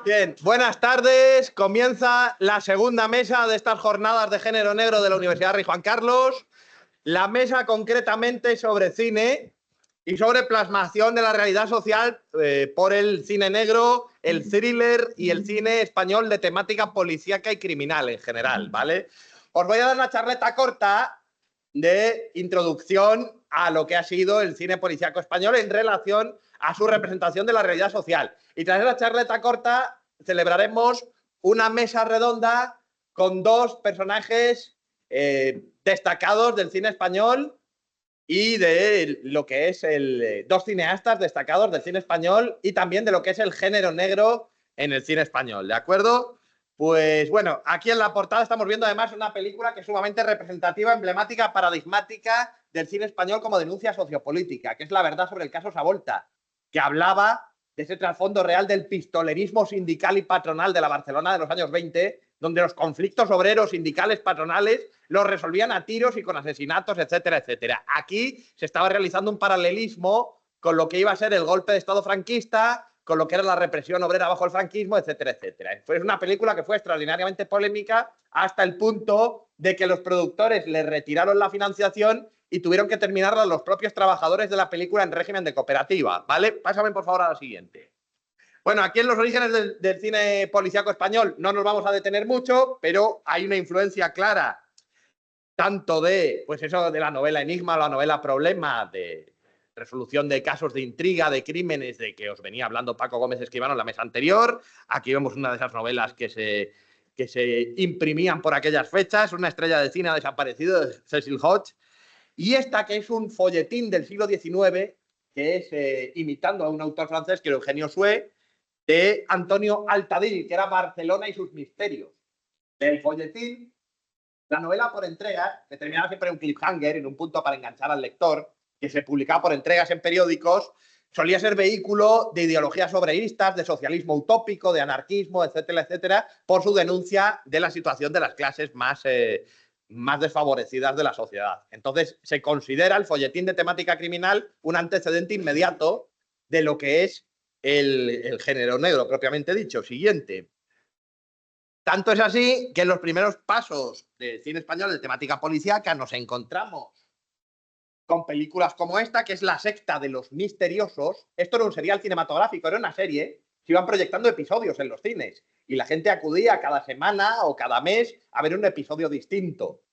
Bien, buenas tardes. Comienza la segunda mesa de estas jornadas de género negro de la Universidad Rey Juan Carlos. La mesa concretamente sobre cine y sobre plasmación de la realidad social por el cine negro, el thriller y el cine español de temática policíaca y criminal en general, ¿vale? Os voy a dar una charleta corta de introducción a lo que ha sido el cine policíaco español en relación a su representación de la realidad social. Y tras esa charleta corta celebraremos una mesa redonda con dos personajes destacados del cine español y de lo que es dos cineastas destacados del cine español y también de lo que es el género negro en el cine español, ¿de acuerdo? Pues bueno, aquí en la portada estamos viendo además una película que es sumamente representativa, emblemática, paradigmática del cine español como denuncia sociopolítica, que es La verdad sobre el caso Savolta, que hablaba de ese trasfondo real del pistolerismo sindical y patronal de la Barcelona de los años 20, donde los conflictos obreros, sindicales, patronales, los resolvían a tiros y con asesinatos, etcétera, etcétera. Aquí se estaba realizando un paralelismo con lo que iba a ser el golpe de Estado franquista, con lo que era la represión obrera bajo el franquismo, etcétera, etcétera. Fue una película que fue extraordinariamente polémica hasta el punto de que los productores le retiraron la financiación y tuvieron que terminarla los propios trabajadores de la película en régimen de cooperativa, ¿vale? Pásame, por favor, a la siguiente. Bueno, aquí en los orígenes del cine policíaco español no nos vamos a detener mucho, pero hay una influencia clara tanto de, pues eso, de la novela Enigma o la novela Problema, de resolución de casos de intriga, de crímenes, de que os venía hablando Paco Gómez Escribano en la mesa anterior. Aquí vemos una de esas novelas que se imprimían por aquellas fechas. Una estrella de cine ha desaparecido, de Cecil Hodge. Y esta, que es un folletín del siglo XIX, que es imitando a un autor francés, que era Eugenio Sue, de Antonio Altadil, que era Barcelona y sus misterios. El folletín, la novela por entregas, que terminaba siempre en un cliffhanger, en un punto para enganchar al lector, que se publicaba por entregas en periódicos, solía ser vehículo de ideologías obreristas, de socialismo utópico, de anarquismo, etcétera, etcétera, por su denuncia de la situación de las clases más desfavorecidas de la sociedad. Entonces, se considera el folletín de temática criminal un antecedente inmediato de lo que es el género negro, propiamente dicho. Siguiente. Tanto es así que en los primeros pasos del cine español de temática policíaca nos encontramos con películas como esta, que es La secta de los misteriosos. Esto era un serial cinematográfico, era una serie. Se iban proyectando episodios en los cines y la gente acudía cada semana o cada mes a ver un episodio distinto.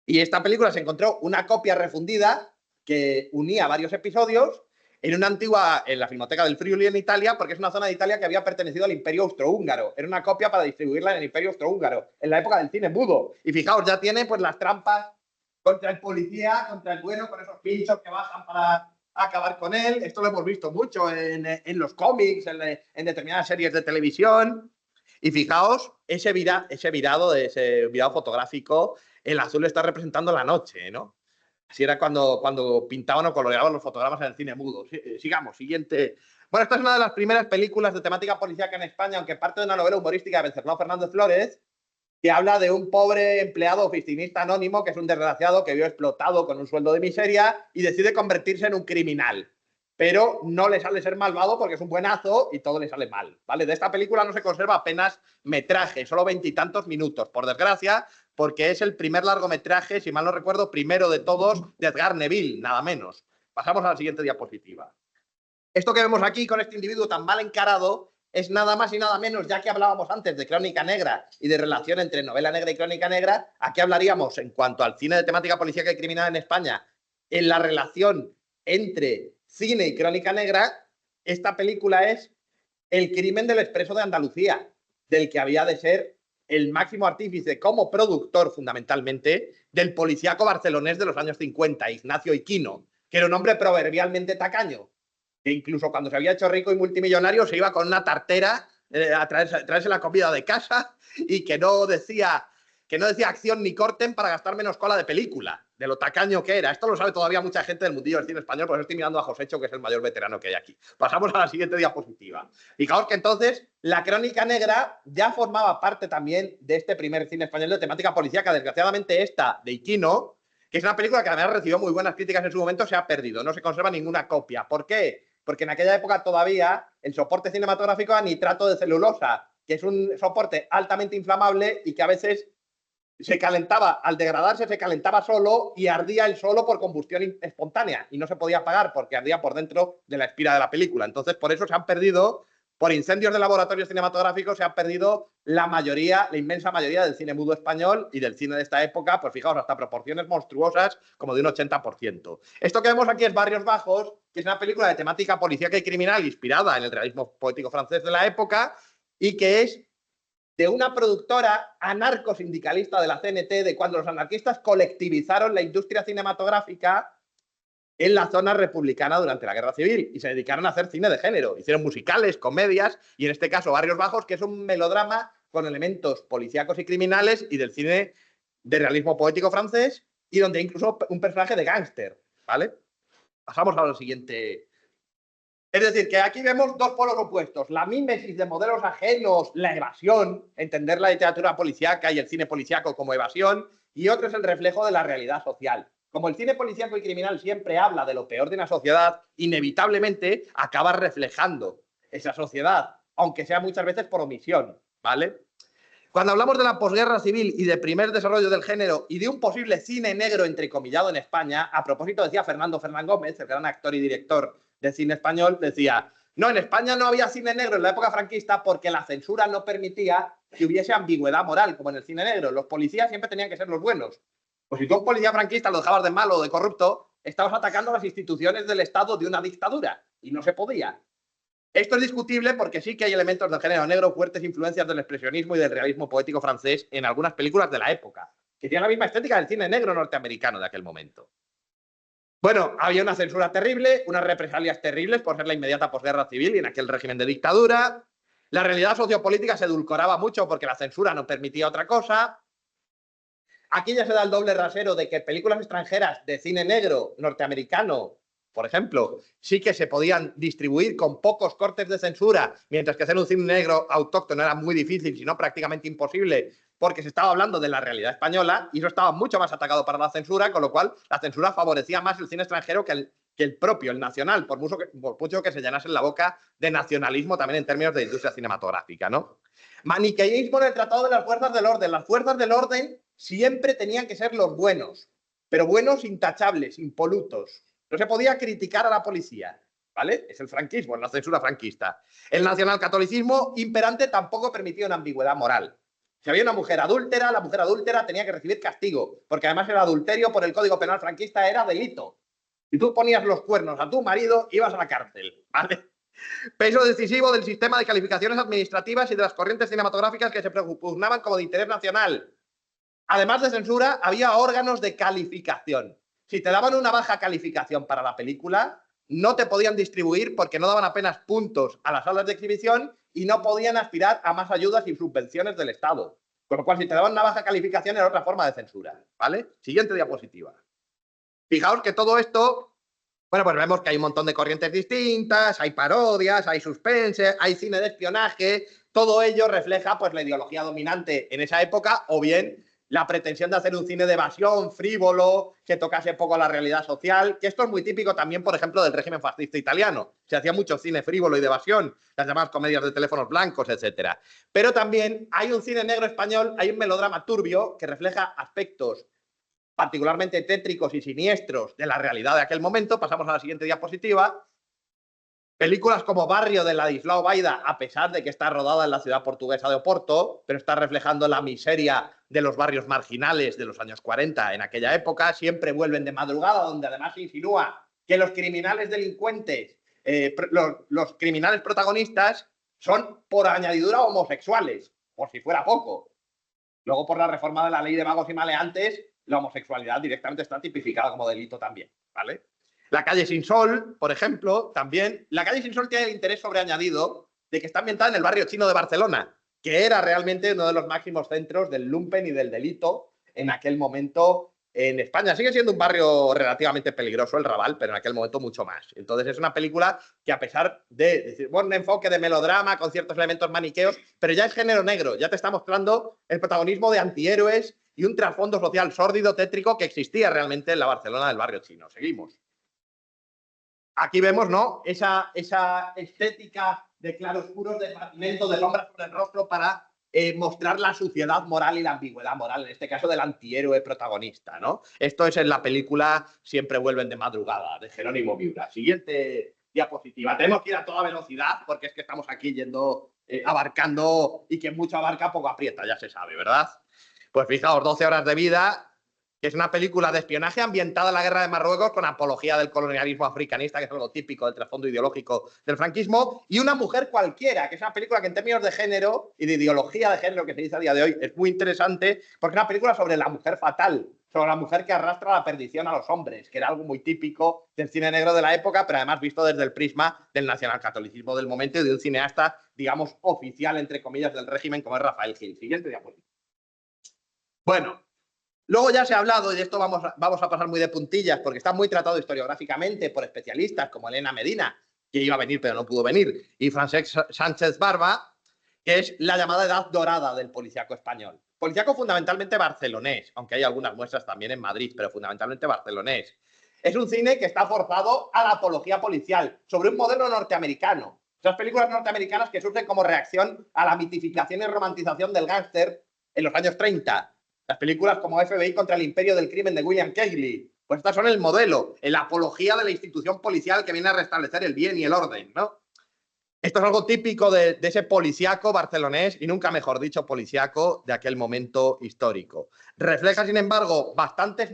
Y esta película se encontró una copia refundida que unía varios episodios en la Filmoteca del Friuli en Italia, porque es una zona de Italia que había pertenecido al Imperio Austrohúngaro. Era una copia para distribuirla en el Imperio Austrohúngaro, en la época del cine mudo. Y fijaos, ya tiene pues las trampas contra el policía, contra el bueno, con esos pinchos que bajan para acabar con él. Esto lo hemos visto mucho en los cómics, en determinadas series de televisión. Y fijaos, ese virado fotográfico, el azul está representando la noche, ¿no? Así era cuando pintaban o coloreaban los fotogramas en el cine mudo. Sigamos, siguiente. Bueno, esta es una de las primeras películas de temática policíaca en España, aunque parte de una novela humorística de Venceslao Fernández Flores, que habla de un pobre empleado oficinista anónimo que es un desgraciado que vio explotado con un sueldo de miseria y decide convertirse en un criminal. Pero no le sale ser malvado porque es un buenazo y todo le sale mal, ¿vale? De esta película no se conserva apenas metraje, solo 20 y tantos minutos, por desgracia, porque es el primer largometraje, si mal no recuerdo, primero de todos, de Edgar Neville, nada menos. Pasamos a la siguiente diapositiva. Esto que vemos aquí con este individuo tan mal encarado es nada más y nada menos, ya que hablábamos antes de Crónica Negra y de relación entre novela negra y crónica negra, aquí hablaríamos en cuanto al cine de temática policíaca y criminal en España, en la relación entre cine y crónica negra. Esta película es El crimen del Expreso de Andalucía, del que había de ser el máximo artífice como productor, fundamentalmente, del policíaco barcelonés de los años 50, Ignacio Iquino, que era un hombre proverbialmente tacaño, que incluso cuando se había hecho rico y multimillonario se iba con una tartera a traerse la comida de casa y que no decía que no decía acción ni corten para gastar menos cola de película, de lo tacaño que era. Esto lo sabe todavía mucha gente del mundillo del cine español, por eso estoy mirando a Josécho, que es el mayor veterano que hay aquí. Pasamos a la siguiente diapositiva. Fijaos que entonces la Crónica Negra ya formaba parte también de este primer cine español de temática policíaca. Desgraciadamente esta de Iquino, que es una película que además recibió muy buenas críticas en su momento, se ha perdido, no se conserva ninguna copia. ¿Por qué? Porque en aquella época todavía el soporte cinematográfico era nitrato de celulosa, que es un soporte altamente inflamable y que a veces se calentaba, al degradarse se calentaba solo y ardía el solo por combustión espontánea y no se podía apagar porque ardía por dentro de la espira de la película. Entonces, por eso se han perdido, por incendios de laboratorios cinematográficos, se ha perdido la mayoría, la inmensa mayoría del cine mudo español y del cine de esta época, pues fijaos, hasta proporciones monstruosas como de un 80%. Esto que vemos aquí es Barrios Bajos, que es una película de temática policíaca y criminal inspirada en el realismo poético francés de la época y que es de una productora anarcosindicalista de la CNT, de cuando los anarquistas colectivizaron la industria cinematográfica en la zona republicana durante la Guerra Civil y se dedicaron a hacer cine de género. Hicieron musicales, comedias y en este caso Barrios Bajos, que es un melodrama con elementos policíacos y criminales y del cine de realismo poético francés y donde incluso un personaje de gángster, ¿vale? Pasamos a lo siguiente. Es decir, que aquí vemos dos polos opuestos, la mímesis de modelos ajenos, la evasión, entender la literatura policíaca y el cine policíaco como evasión, y otro es el reflejo de la realidad social. Como el cine policíaco y criminal siempre habla de lo peor de una sociedad, inevitablemente acaba reflejando esa sociedad, aunque sea muchas veces por omisión, ¿vale? Cuando hablamos de la posguerra civil y de primer desarrollo del género y de un posible cine negro entrecomillado en España, a propósito decía Fernando Fernán Gómez, el gran actor y director de cine español, decía, no, en España no había cine negro en la época franquista porque la censura no permitía que hubiese ambigüedad moral, como en el cine negro. Los policías siempre tenían que ser los buenos. Pues si tú a un policía franquista lo dejabas de malo o de corrupto, estabas atacando las instituciones del Estado de una dictadura y no se podía. Esto es discutible porque sí que hay elementos del género negro, fuertes influencias del expresionismo y del realismo poético francés en algunas películas de la época, que tienen la misma estética del cine negro norteamericano de aquel momento. Bueno, había una censura terrible, unas represalias terribles por ser la inmediata posguerra civil y en aquel régimen de dictadura. La realidad sociopolítica se edulcoraba mucho porque la censura no permitía otra cosa. Aquí ya se da el doble rasero de que películas extranjeras de cine negro norteamericano, por ejemplo, sí que se podían distribuir con pocos cortes de censura, mientras que hacer un cine negro autóctono era muy difícil, si no prácticamente imposible, porque se estaba hablando de la realidad española y eso estaba mucho más atacado para la censura, con lo cual la censura favorecía más el cine extranjero que el propio, el nacional, por mucho que se llenasen la boca de nacionalismo también en términos de industria cinematográfica, ¿no? Maniqueísmo en el Tratado de las Fuerzas del Orden. Las fuerzas del orden siempre tenían que ser los buenos, pero buenos intachables, impolutos. No se podía criticar a la policía, ¿vale? Es el franquismo, es la censura franquista. El nacionalcatolicismo imperante tampoco permitía una ambigüedad moral. Si había una mujer adúltera, la mujer adúltera tenía que recibir castigo, porque además el adulterio por el Código Penal franquista era delito. Si tú ponías los cuernos a tu marido, ibas a la cárcel, ¿vale? Peso decisivo del sistema de calificaciones administrativas y de las corrientes cinematográficas que se propugnaban como de interés nacional. Además de censura, había órganos de calificación. Si te daban una baja calificación para la película, no te podían distribuir porque no daban apenas puntos a las salas de exhibición y no podían aspirar a más ayudas y subvenciones del Estado. Con lo cual, si te daban una baja calificación, era otra forma de censura, ¿vale? Siguiente diapositiva. Fijaos que todo esto, bueno, pues vemos que hay un montón de corrientes distintas, hay parodias, hay suspense, hay cine de espionaje, todo ello refleja pues la ideología dominante en esa época o bien la pretensión de hacer un cine de evasión, frívolo, que tocase poco a la realidad social, que esto es muy típico también, por ejemplo, del régimen fascista italiano. Se hacía mucho cine frívolo y de evasión, las llamadas comedias de teléfonos blancos, etcétera. Pero también hay un cine negro español, hay un melodrama turbio que refleja aspectos particularmente tétricos y siniestros de la realidad de aquel momento. Pasamos a la siguiente diapositiva. Películas como Barrio de Ladislao Baida, a pesar de que está rodada en la ciudad portuguesa de Oporto, pero está reflejando la miseria de los barrios marginales de los años 40 en aquella época, siempre vuelven de madrugada, donde además se insinúa que los criminales delincuentes, los criminales protagonistas, son por añadidura homosexuales, por si fuera poco. Luego, por la reforma de la ley de vagos y maleantes, la homosexualidad directamente está tipificada como delito también, ¿vale? La calle Sin Sol, por ejemplo, también. La calle Sin Sol tiene el interés sobreañadido de que está ambientada en el barrio chino de Barcelona. que era realmente uno de los máximos centros del lumpen y del delito en aquel momento en España. Sigue siendo un barrio relativamente peligroso el Raval, pero en aquel momento mucho más. Entonces es una película que, a pesar de decir, bueno, un enfoque de melodrama con ciertos elementos maniqueos, pero ya es género negro, ya te está mostrando el protagonismo de antihéroes y un trasfondo social sórdido, tétrico, que existía realmente en la Barcelona del barrio chino. Seguimos. Aquí vemos, ¿no?, esa estética de claroscuros, de fragmentos de sombras sobre el rostro para mostrar la suciedad moral y la ambigüedad moral, en este caso del antihéroe protagonista, ¿no? Esto es en la película Siempre vuelven de madrugada, de Jerónimo Viura. Siguiente diapositiva. Tenemos que ir a toda velocidad porque es que estamos aquí yendo, abarcando, y quien mucho abarca poco aprieta, ya se sabe, ¿verdad? Pues fijaos, 12 horas de vida, que es una película de espionaje ambientada en la guerra de Marruecos con apología del colonialismo africanista, que es algo típico del trasfondo ideológico del franquismo, y Una mujer cualquiera, que es una película que en términos de género y de ideología de género que se dice a día de hoy es muy interesante, porque es una película sobre la mujer fatal, sobre la mujer que arrastra la perdición a los hombres, que era algo muy típico del cine negro de la época, pero además visto desde el prisma del nacionalcatolicismo del momento y de un cineasta, digamos, oficial, entre comillas, del régimen, como es Rafael Gil. Siguiente diapositiva. Bueno, luego ya se ha hablado, y de esto vamos a pasar muy de puntillas, porque está muy tratado historiográficamente por especialistas como Elena Medina, que iba a venir pero no pudo venir, y Francesc Sánchez Barba, que es la llamada edad dorada del policíaco español. Policíaco fundamentalmente barcelonés, aunque hay algunas muestras también en Madrid, pero fundamentalmente barcelonés. Es un cine que está forzado a la apología policial, sobre un modelo norteamericano. Esas películas norteamericanas que surgen como reacción a la mitificación y romantización del gángster en los años 30. Las películas como FBI contra el imperio del crimen de William Keighley, pues estas son el modelo, la apología de la institución policial que viene a restablecer el bien y el orden, ¿no? Esto es algo típico de ese policiaco barcelonés, y nunca mejor dicho policiaco, de aquel momento histórico. Refleja, sin embargo, bastantes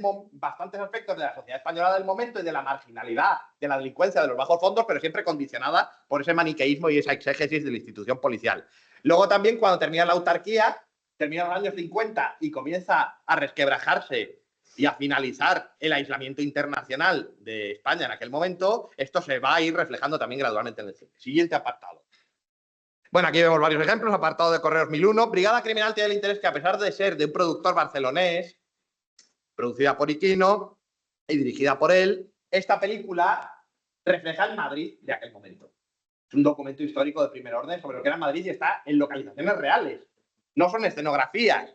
aspectos de la sociedad española del momento y de la marginalidad, de la delincuencia, de los bajos fondos, pero siempre condicionada por ese maniqueísmo y esa exégesis de la institución policial. Luego también, cuando termina la autarquía, termina los años 50 y comienza a resquebrajarse y a finalizar el aislamiento internacional de España en aquel momento, esto se va a ir reflejando también gradualmente en el cine. Siguiente apartado. Bueno, aquí vemos varios ejemplos. Apartado de Correos 1001. Brigada Criminal tiene el interés que, a pesar de ser de un productor barcelonés, producida por Iquino y dirigida por él, esta película refleja el Madrid de aquel momento. Es un documento histórico de primer orden sobre lo que era Madrid y está en localizaciones reales. No son escenografías.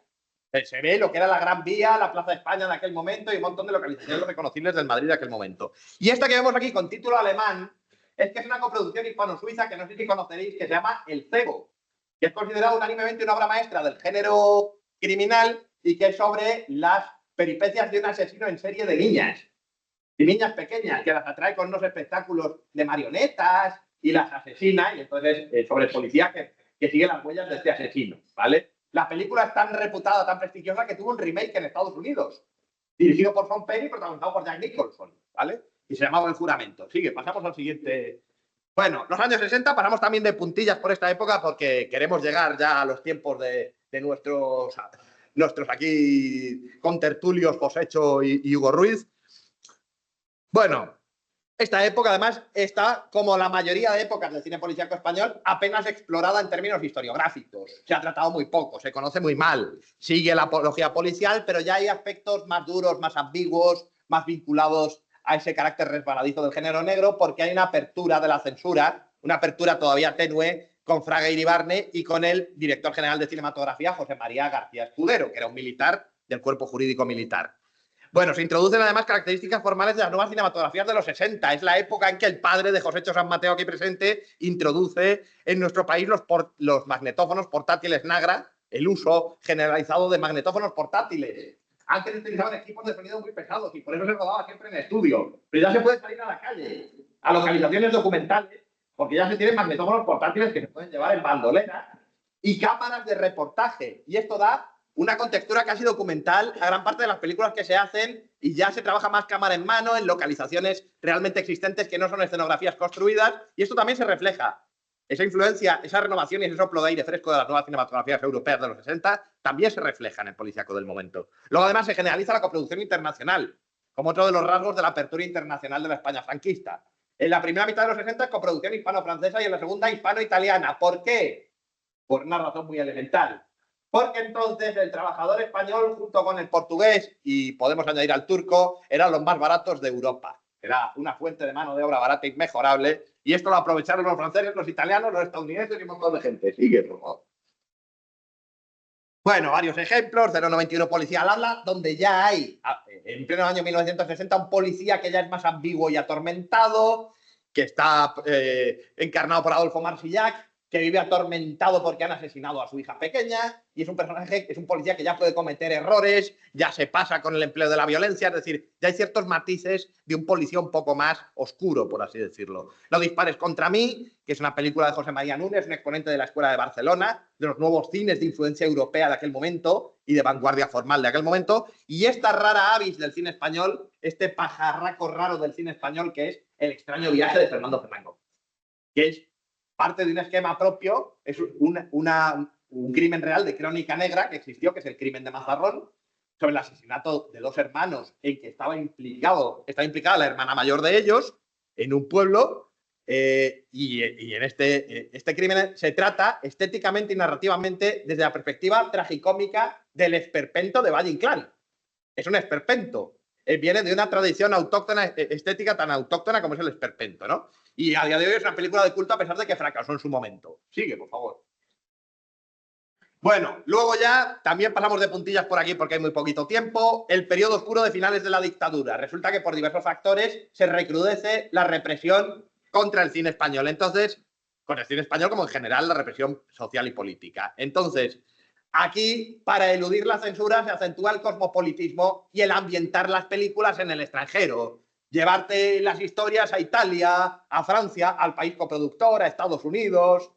Se ve lo que era la Gran Vía, la Plaza de España en aquel momento y un montón de localizaciones reconocibles del Madrid de aquel momento. Y esta que vemos aquí con título alemán es que es una coproducción hispano-suiza que no sé si conoceréis, que se llama El Cebo, que es considerado unánimemente una obra maestra del género criminal y que es sobre las peripecias de un asesino en serie de niñas. Y niñas pequeñas, que las atrae con unos espectáculos de marionetas y las asesina, y entonces sobre el policía que sigue las huellas de este asesino, ¿vale? La película es tan reputada, tan prestigiosa, que tuvo un remake en Estados Unidos, dirigido por Sean Penn y protagonizado por Jack Nicholson, ¿vale? Y se llamaba El Juramento. Sigue, pasamos al siguiente. Bueno, los años 60 pasamos también de puntillas por esta época porque queremos llegar ya a los tiempos de nuestros aquí contertulios Josécho y Hugo Ruiz. Bueno, esta época, además, está, como la mayoría de épocas del cine policíaco español, apenas explorada en términos historiográficos. Se ha tratado muy poco, se conoce muy mal. Sigue la apología policial, pero ya hay aspectos más duros, más ambiguos, más vinculados a ese carácter resbaladizo del género negro, porque hay una apertura de la censura, una apertura todavía tenue, con Fraga Iribarne y con el director general de cinematografía, José María García Escudero, que era un militar del cuerpo jurídico militar. Bueno, se introducen además características formales de las nuevas cinematografías de los 60. Es la época en que el padre de Josécho San Mateo, aquí presente, introduce en nuestro país los magnetófonos portátiles Nagra, el uso generalizado de magnetófonos portátiles. Antes utilizaban equipos de sonido muy pesados y por eso se rodaba siempre en estudio. Pero ya se puede salir a la calle, a localizaciones documentales, porque ya se tienen magnetófonos portátiles que se pueden llevar en bandolera y cámaras de reportaje. Y esto da una contextura casi documental a gran parte de las películas que se hacen, y ya se trabaja más cámara en mano en localizaciones realmente existentes que no son escenografías construidas, y esto también se refleja. Esa influencia, esa renovación y ese soplo de aire fresco de las nuevas cinematografías europeas de los 60 también se refleja en el policíaco del momento. Luego, además, se generaliza la coproducción internacional, como otro de los rasgos de la apertura internacional de la España franquista. En la primera mitad de los 60 es coproducción hispano-francesa y en la segunda hispano-italiana. ¿Por qué? por una razón muy elemental. Porque entonces el trabajador español, junto con el portugués y podemos añadir al turco, eran los más baratos de Europa. Era una fuente de mano de obra barata inmejorable. Y esto lo aprovecharon los franceses, los italianos, los estadounidenses y un montón de gente. Sigue, por favor. Bueno, varios ejemplos. 091 Policía al habla, donde ya hay, en pleno año 1960, un policía que ya es más ambiguo y atormentado, que está encarnado por Adolfo Marsillac, que vive atormentado porque han asesinado a su hija pequeña, y es un personaje, es un policía que ya puede cometer errores, ya se pasa con el empleo de la violencia, es decir, ya hay ciertos matices de un policía un poco más oscuro, por así decirlo. No dispares contra mí, que es una película de José María Núñez, un exponente de la Escuela de Barcelona, de los nuevos cines de influencia europea de aquel momento y de vanguardia formal de aquel momento, y esta rara avis del cine español, este pajarraco raro del cine español que es El extraño viaje de Fernando Fernández, que es parte de un esquema propio, es un crimen real de crónica negra que existió, que es el crimen de Mazarrón, sobre el asesinato de dos hermanos en que estaba implicada la hermana mayor de ellos en un pueblo, y en este crimen se trata estéticamente y narrativamente desde la perspectiva tragicómica del esperpento de Valle Inclán. Es un esperpento. Viene de una tradición autóctona, estética tan autóctona como es el esperpento, ¿no? Y a día de hoy es una película de culto a pesar de que fracasó en su momento. Sigue, por favor. Bueno, luego ya también pasamos de puntillas por aquí porque hay muy poquito tiempo. El periodo oscuro de finales de la dictadura. Resulta que por diversos factores se recrudece la represión contra el cine español. Entonces, con el cine español como en general la represión social y política. Entonces, aquí, para eludir la censura, se acentúa el cosmopolitismo y el ambientar las películas en el extranjero. Llevarte las historias a Italia, a Francia, al país coproductor, a Estados Unidos,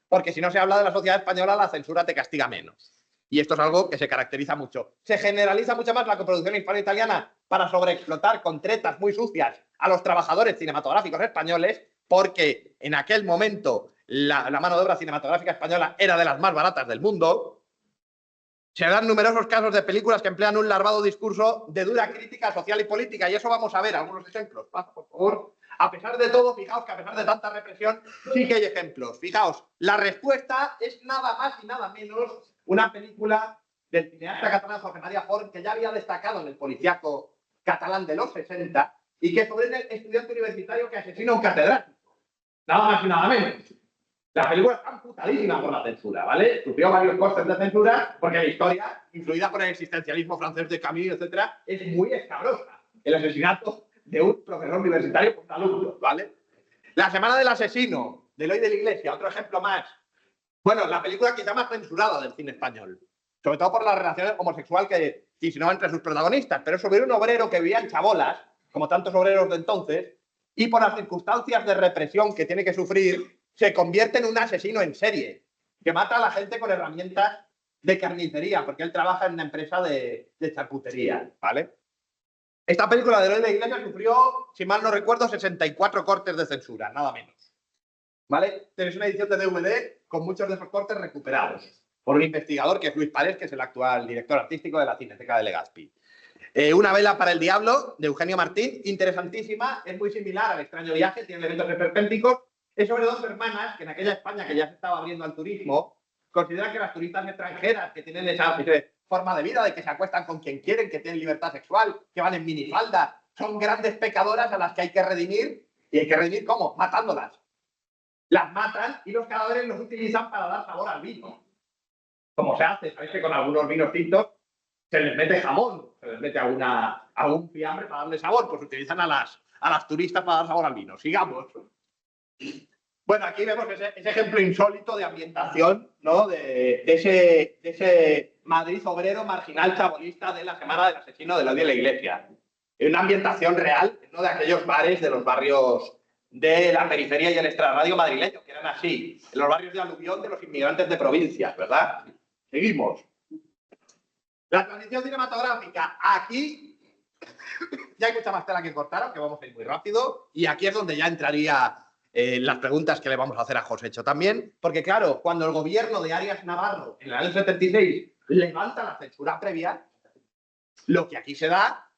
porque si no se habla de la sociedad española, la censura te castiga menos. Y esto es algo que se caracteriza mucho. Se generaliza mucho más la coproducción hispano-italiana para sobreexplotar con tretas muy sucias a los trabajadores cinematográficos españoles, porque en aquel momento la mano de obra cinematográfica española era de las más baratas del mundo. Se dan numerosos casos de películas que emplean un larvado discurso de dura crítica social y política, y eso vamos a ver algunos ejemplos. Pasa, por favor. A pesar de todo, fijaos que a pesar de tanta represión, sí que hay ejemplos. Fijaos, la respuesta es nada más y nada menos una película del cineasta catalán José María Forn, que ya había destacado en el policíaco catalán de los 60, y que sobre el estudiante universitario que asesina a un catedrático. Nada más y nada menos. La película está amputadísima por la censura, ¿vale? Sufrió varios costes de censura porque la historia, influida por el existencialismo francés de Camus, etcétera, es muy escabrosa. El asesinato de un profesor universitario por un alumno, ¿vale? La semana del asesino, de Eloy de la Iglesia, otro ejemplo más. Bueno, la película quizá más censurada del cine español, sobre todo por la relación homosexual que insinuaba entre sus protagonistas, pero sobre un obrero que vivía en chabolas, como tantos obreros de entonces, y por las circunstancias de represión que tiene que sufrir, se convierte en un asesino en serie, que mata a la gente con herramientas de carnicería, porque él trabaja en una empresa de charcutería, ¿vale? Esta película de Eloy de la Iglesia sufrió, si mal no recuerdo, 64 cortes de censura, nada menos, ¿vale? Tenéis una edición de DVD con muchos de esos cortes recuperados por un investigador que es Luis Párez, que es el actual director artístico de la Cineteca de Legazpi. Una vela para el diablo, de Eugenio Martín, interesantísima, es muy similar al extraño viaje, tiene elementos esperpénticos. Es sobre dos hermanas que en aquella España que ya se estaba abriendo al turismo, consideran que las turistas extranjeras que tienen esa forma de vida, de que se acuestan con quien quieren, que tienen libertad sexual, que van en minifalda, son grandes pecadoras a las que hay que redimir. ¿Y hay que redimir cómo? Matándolas. Las matan y los cadáveres los utilizan para dar sabor al vino. Como se hace, sabéis que con algunos vinos tintos se les mete jamón, se les mete algún fiambre para darle sabor, pues utilizan a las turistas para dar sabor al vino. Sigamos. Bueno, aquí vemos ese ejemplo insólito de ambientación, ¿no? de ese Madrid obrero marginal chabolista de la semana del asesino de Eloy de la Iglesia. Una ambientación real, no de aquellos bares de los barrios de la periferia y el extrarradio madrileño, que eran así, en los barrios de aluvión de los inmigrantes de provincias, ¿verdad? Seguimos. La transición cinematográfica. Aquí ya hay mucha más tela que cortar, aunque vamos a ir muy rápido, y aquí es donde ya entraría las preguntas que le vamos a hacer a Josécho también, porque claro, cuando el gobierno de Arias Navarro en el año 76 levanta la censura previa, lo que aquí se da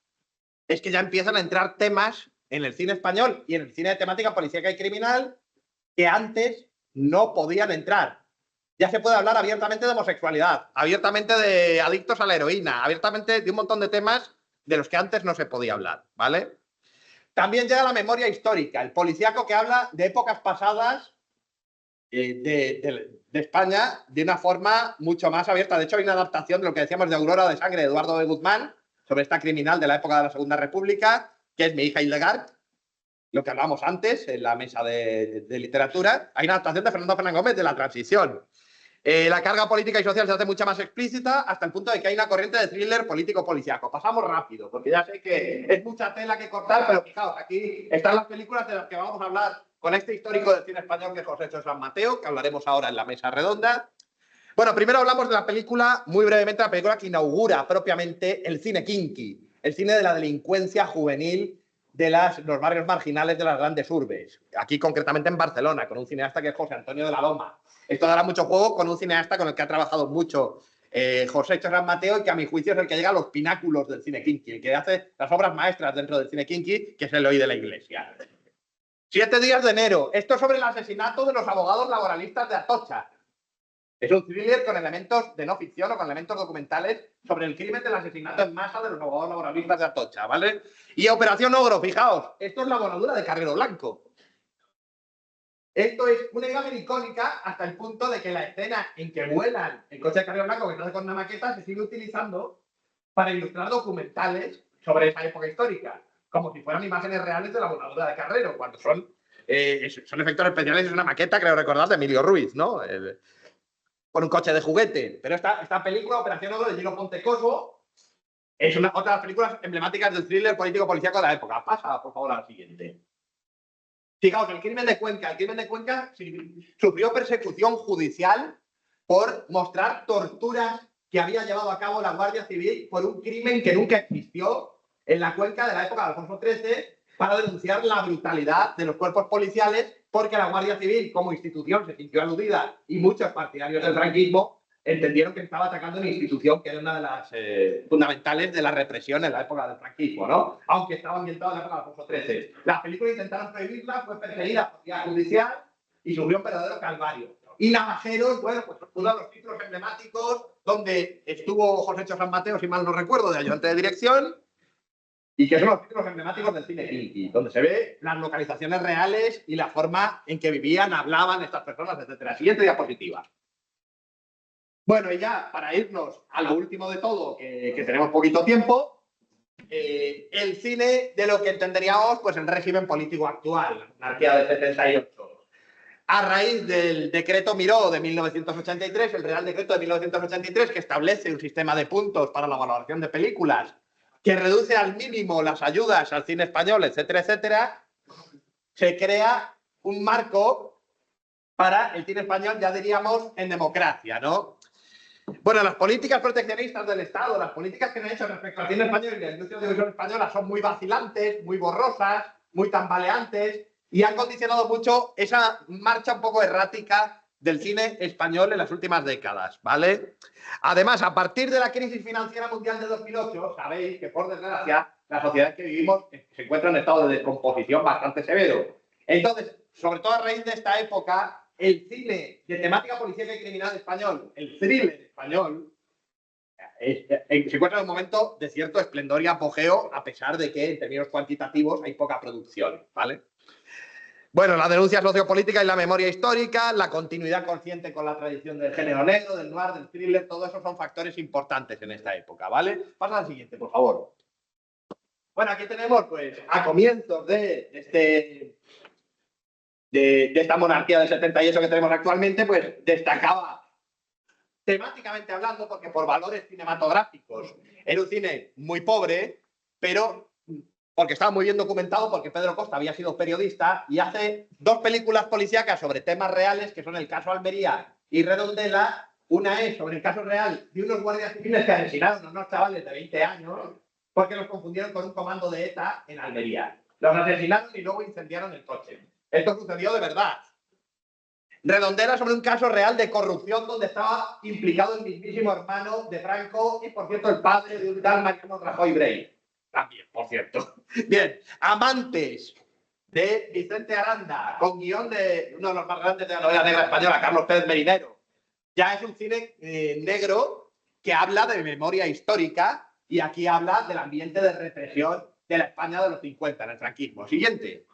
es que ya empiezan a entrar temas en el cine español y en el cine de temática policíaca y criminal que antes no podían entrar. ya se puede hablar abiertamente de homosexualidad, abiertamente de adictos a la heroína, abiertamente de un montón de temas de los que antes no se podía hablar, ¿vale? También llega la memoria histórica, el policíaco que habla de épocas pasadas de España de una forma mucho más abierta. De hecho, hay una adaptación de lo que decíamos de Aurora de Sangre de Eduardo de Guzmán sobre esta criminal de la época de la Segunda República, que es Mi hija Hildegard, lo que hablábamos antes en la mesa de literatura. Hay una adaptación de Fernando Fernández Gómez de La Transición. La carga política y social se hace mucho más explícita hasta el punto de que hay una corriente de thriller político-policiaco. Pasamos rápido, porque ya sé que es mucha tela que cortar, pero fijaos, aquí están las películas de las que vamos a hablar con este histórico del cine español que es José Cho San Mateo, que hablaremos ahora en la mesa redonda. Bueno, primero hablamos de la película, muy brevemente, la película que inaugura propiamente el cine kinky, el cine de la delincuencia juvenil de los barrios marginales de las grandes urbes. Aquí concretamente en Barcelona, con un cineasta que es José Antonio de la Loma. Esto dará mucho juego con un cineasta con el que ha trabajado mucho José Cho San Mateo y que a mi juicio es el que llega a los pináculos del cine kinky, el que hace las obras maestras dentro del cine kinky, que es El Hoy de la Iglesia. 7 días de enero. Esto es sobre el asesinato de los abogados laboralistas de Atocha. Es un thriller con elementos de no ficción o con elementos documentales sobre el crimen del asesinato en masa de los abogados laboralistas de Atocha, ¿vale? Y Operación Ogro, fijaos, esto es la voladura de Carrero Blanco. Esto es una imagen icónica hasta el punto de que la escena en que vuelan el coche de Carrero Blanco, que se hace con una maqueta, se sigue utilizando para ilustrar documentales sobre esa época histórica, como si fueran imágenes reales de la voladura de Carrero, cuando son efectos especiales, es una maqueta, creo recordar, de Emilio Ruiz, ¿no? Con un coche de juguete. Pero esta película, Operación Ogro, de Gino Pontecorvo, es otra de las películas emblemáticas del thriller político-policíaco de la época. Pasa, por favor, a la siguiente. Fijaos, el crimen de Cuenca sufrió persecución judicial por mostrar torturas que había llevado a cabo la Guardia Civil por un crimen que nunca existió en la Cuenca de la época de Alfonso XIII, para denunciar la brutalidad de los cuerpos policiales, porque la Guardia Civil como institución se sintió aludida y muchos partidarios del franquismo entendieron que estaba atacando una institución que era una de las fundamentales de la represión en la época del franquismo, ¿no? Aunque estaba ambientada en la época de Alfonso XIII. Las películas intentaron prohibirla, fue perseguida por vía judicial y sufrió un verdadero calvario. Y Navajeros, bueno, pues uno de los títulos emblemáticos donde estuvo José Cho San Mateo, si mal no recuerdo, de ayudante de dirección, y que son los títulos emblemáticos del cine kinky, donde se ve las localizaciones reales y la forma en que vivían, hablaban estas personas, etc. Siguiente diapositiva. Bueno, y ya para irnos a lo último de todo, que tenemos poquito tiempo, el cine de lo que entenderíamos pues el régimen político actual, la monarquía del 78. A raíz del decreto Miró de 1983, el Real Decreto de 1983, que establece un sistema de puntos para la valoración de películas, que reduce al mínimo las ayudas al cine español, etcétera, etcétera, se crea un marco para el cine español, ya diríamos, en democracia, ¿no? Bueno, las políticas proteccionistas del Estado, las políticas que se han hecho respecto al cine español y la industria audiovisual española son muy vacilantes, muy borrosas, muy tambaleantes y han condicionado mucho esa marcha un poco errática del cine español en las últimas décadas, ¿vale? Además, a partir de la crisis financiera mundial de 2008, sabéis que, por desgracia, la sociedad en que vivimos se encuentra en un estado de descomposición bastante severo. Entonces, sobre todo a raíz de esta época, el cine de temática policíaca y criminal español, el thriller español, se encuentra en un momento de cierto esplendor y apogeo, a pesar de que en términos cuantitativos hay poca producción, ¿vale? Bueno, la denuncia sociopolítica y la memoria histórica, la continuidad consciente con la tradición del género negro, del noir, del thriller, todo eso son factores importantes en esta época, ¿vale? Pasa al siguiente, por favor. Bueno, aquí tenemos, pues, a comienzos de esta monarquía del 78 que tenemos actualmente, pues, destacaba temáticamente hablando, porque por valores cinematográficos era un cine muy pobre, pero porque estaba muy bien documentado, porque Pedro Costa había sido periodista y hace 2 películas policíacas sobre temas reales, que son el caso Almería y Redondela. Una es sobre el caso real de unos guardias civiles que asesinaron a unos chavales de 20 años porque los confundieron con un comando de ETA en Almería. Los asesinaron y luego incendiaron el coche. Esto sucedió de verdad. Redondela sobre un caso real de corrupción donde estaba implicado el mismísimo hermano de Franco y, por cierto, el padre de un tal Mariano Rajoy Brey. También, por cierto. Bien, Amantes, de Vicente Aranda, con guión de uno de los más grandes de la novela negra española, Carlos Pérez Merinero. ya es un cine negro que habla de memoria histórica y aquí habla del ambiente de represión de la España de los 50, en el franquismo. Siguiente.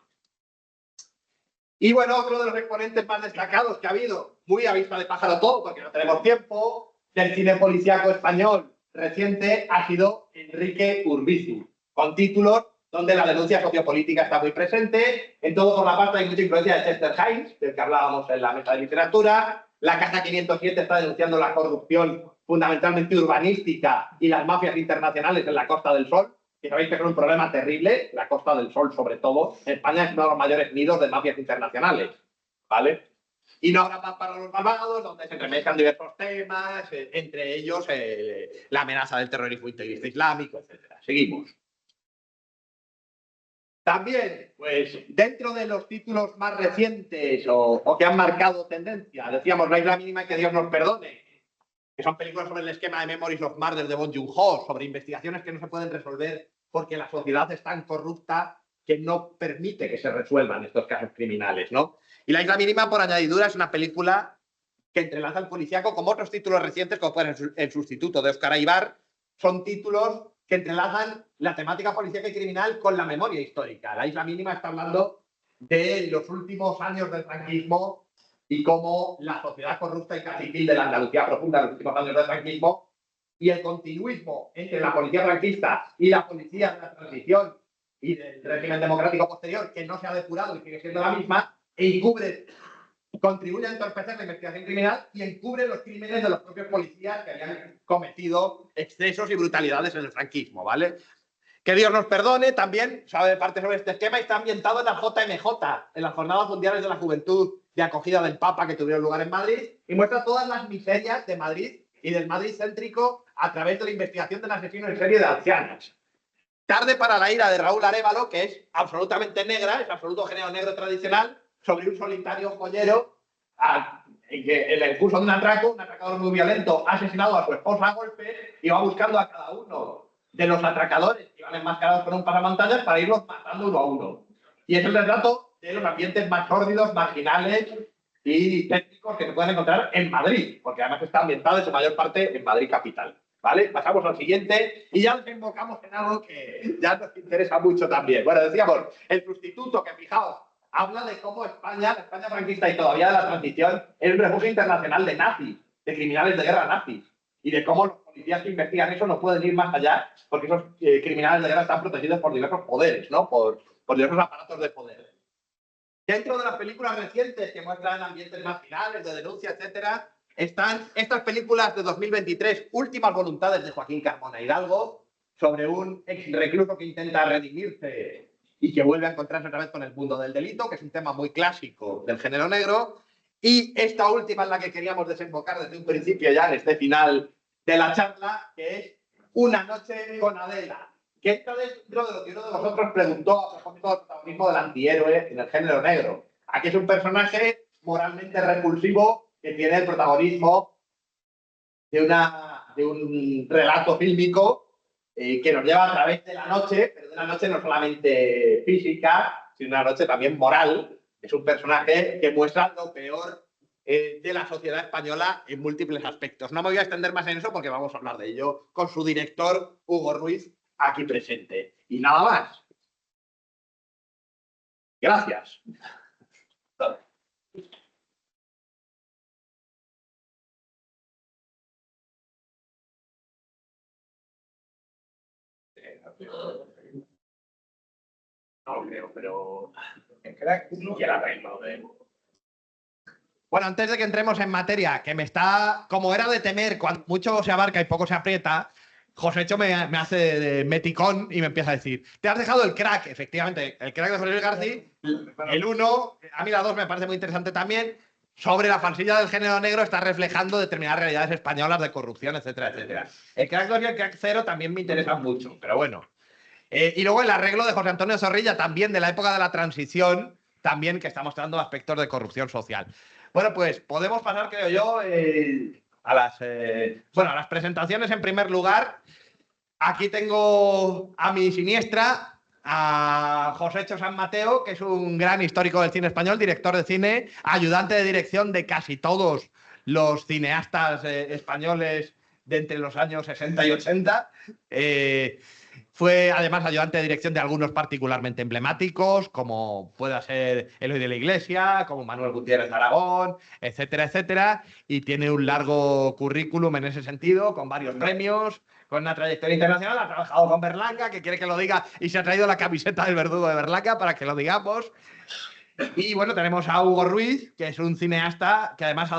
Y bueno, otro de los exponentes más destacados que ha habido, muy a vista de pájaro todo, porque no tenemos tiempo, del cine policíaco español reciente ha sido Enrique Urbizu, con títulos donde la denuncia sociopolítica está muy presente. En todo por la parte hay mucha influencia de Chester Himes, del que hablábamos en la mesa de literatura. La Caja 507 está denunciando la corrupción fundamentalmente urbanística y las mafias internacionales en la Costa del Sol, que sabéis que es un problema terrible, la Costa del Sol sobre todo. España es uno de los mayores nidos de mafias internacionales, ¿vale? Y no habrá paz para los malvados, donde se entremezclan diversos temas, entre ellos la amenaza del terrorismo integrista islámico, etc. Seguimos. También, pues, dentro de los títulos más recientes o que han marcado tendencia, decíamos La isla mínima y que Dios nos perdone, que son películas sobre el esquema de Memories of Murder de Bong Joon-ho, sobre investigaciones que no se pueden resolver porque la sociedad es tan corrupta que no permite que se resuelvan estos casos criminales, ¿no? Y La isla mínima, por añadidura, es una película que entrelaza el policíaco como otros títulos recientes, como pueden ser El sustituto de Óscar Aybar, son títulos que entrelazan la temática policíaca y criminal con la memoria histórica. La isla mínima está hablando de los últimos años del franquismo y cómo la sociedad corrupta y caciquil de la Andalucía profunda en los últimos años del franquismo y el continuismo entre la policía franquista y la policía de la transición y del régimen democrático posterior, que no se ha depurado y sigue siendo la misma, e contribuye a entorpecer la investigación criminal y encubre los crímenes de los propios policías que habían cometido excesos y brutalidades en el franquismo, ¿vale? Que Dios nos perdone, también sabe parte sobre este esquema y está ambientado en la JMJ, en las Jornadas Mundiales de la Juventud de Acogida del Papa que tuvieron lugar en Madrid, y muestra todas las miserias de Madrid y del Madrid céntrico a través de la investigación del asesino en serie de ancianos. Tarde para la ira de Raúl Arévalo, que es absolutamente negra, es absoluto género negro tradicional, sobre un solitario joyero en el curso de un atracador muy violento, ha asesinado a su esposa a golpes y va buscando a cada uno de los atracadores que iban enmascarados con un pasamontañas para irlos matando uno a uno. Y es el retrato de los ambientes más sórdidos, marginales y técnicos que se pueden encontrar en Madrid, porque además está ambientado en su mayor parte en Madrid capital. ¿Vale? Pasamos al siguiente y ya desembocamos en algo que ya nos interesa mucho también. Bueno, decíamos, el sustituto, que fijaos, habla de cómo España, la España franquista y todavía de la transición, es un refugio internacional de nazis, de criminales de guerra nazis, y de cómo los policías que investigan eso no pueden ir más allá, porque esos criminales de guerra están protegidos por diversos poderes, ¿no? Por diversos aparatos de poder. Dentro de las películas recientes que muestran ambientes marginales, de denuncia, etcétera, están estas películas de 2023, Últimas voluntades de Joaquín Carmona Hidalgo, sobre un ex recluso que intenta redimirse y que vuelve a encontrarse otra vez con el mundo del delito, que es un tema muy clásico del género negro. Y esta última es la que queríamos desembocar desde un principio ya en este final de la charla, que es Una noche con Adela, que está dentro de lo que uno de vosotros preguntó a propósito del protagonismo del antihéroe en el género negro. Aquí es un personaje moralmente repulsivo que tiene el protagonismo de un relato fílmico que nos lleva a través de la noche, pero de una noche no solamente física, sino una noche también moral. Es un personaje que muestra lo peor de la sociedad española en múltiples aspectos. No me voy a extender más en eso porque vamos a hablar de ello con su director, Hugo Ruiz, aquí presente. Y nada más. Gracias. No lo creo, pero bueno, antes de que entremos en materia, que me está, como era de temer, cuando mucho se abarca y poco se aprieta, Josécho me hace de meticón y me empieza a decir, te has dejado el crack, efectivamente, el crack de José Luis García, el 1, a mí la 2 me parece muy interesante también, sobre la falsilla del género negro está reflejando determinadas realidades españolas de corrupción, etcétera, etcétera. El crack 2 y el crack 0 también me interesan mucho, pero bueno. Y luego el arreglo de José Antonio Zorrilla, también de la época de la transición, también que está mostrando aspectos de corrupción social. Bueno, pues podemos pasar, creo yo, a las presentaciones en primer lugar. Aquí tengo a mi siniestra, a Josécho San Mateo, que es un gran histórico del cine español, director de cine, ayudante de dirección de casi todos los cineastas españoles de entre los años 60 y 80. Fue además ayudante de dirección de algunos particularmente emblemáticos, como pueda ser Eloy de la Iglesia, como Manuel Gutiérrez de Aragón, etcétera, etcétera. Y tiene un largo currículum en ese sentido, con varios premios, con una trayectoria internacional. Ha trabajado con Berlanga, que quiere que lo diga, y se ha traído la camiseta del verdugo de Berlanga para que lo digamos. Y bueno, tenemos a Hugo Ruiz, que es un cineasta que además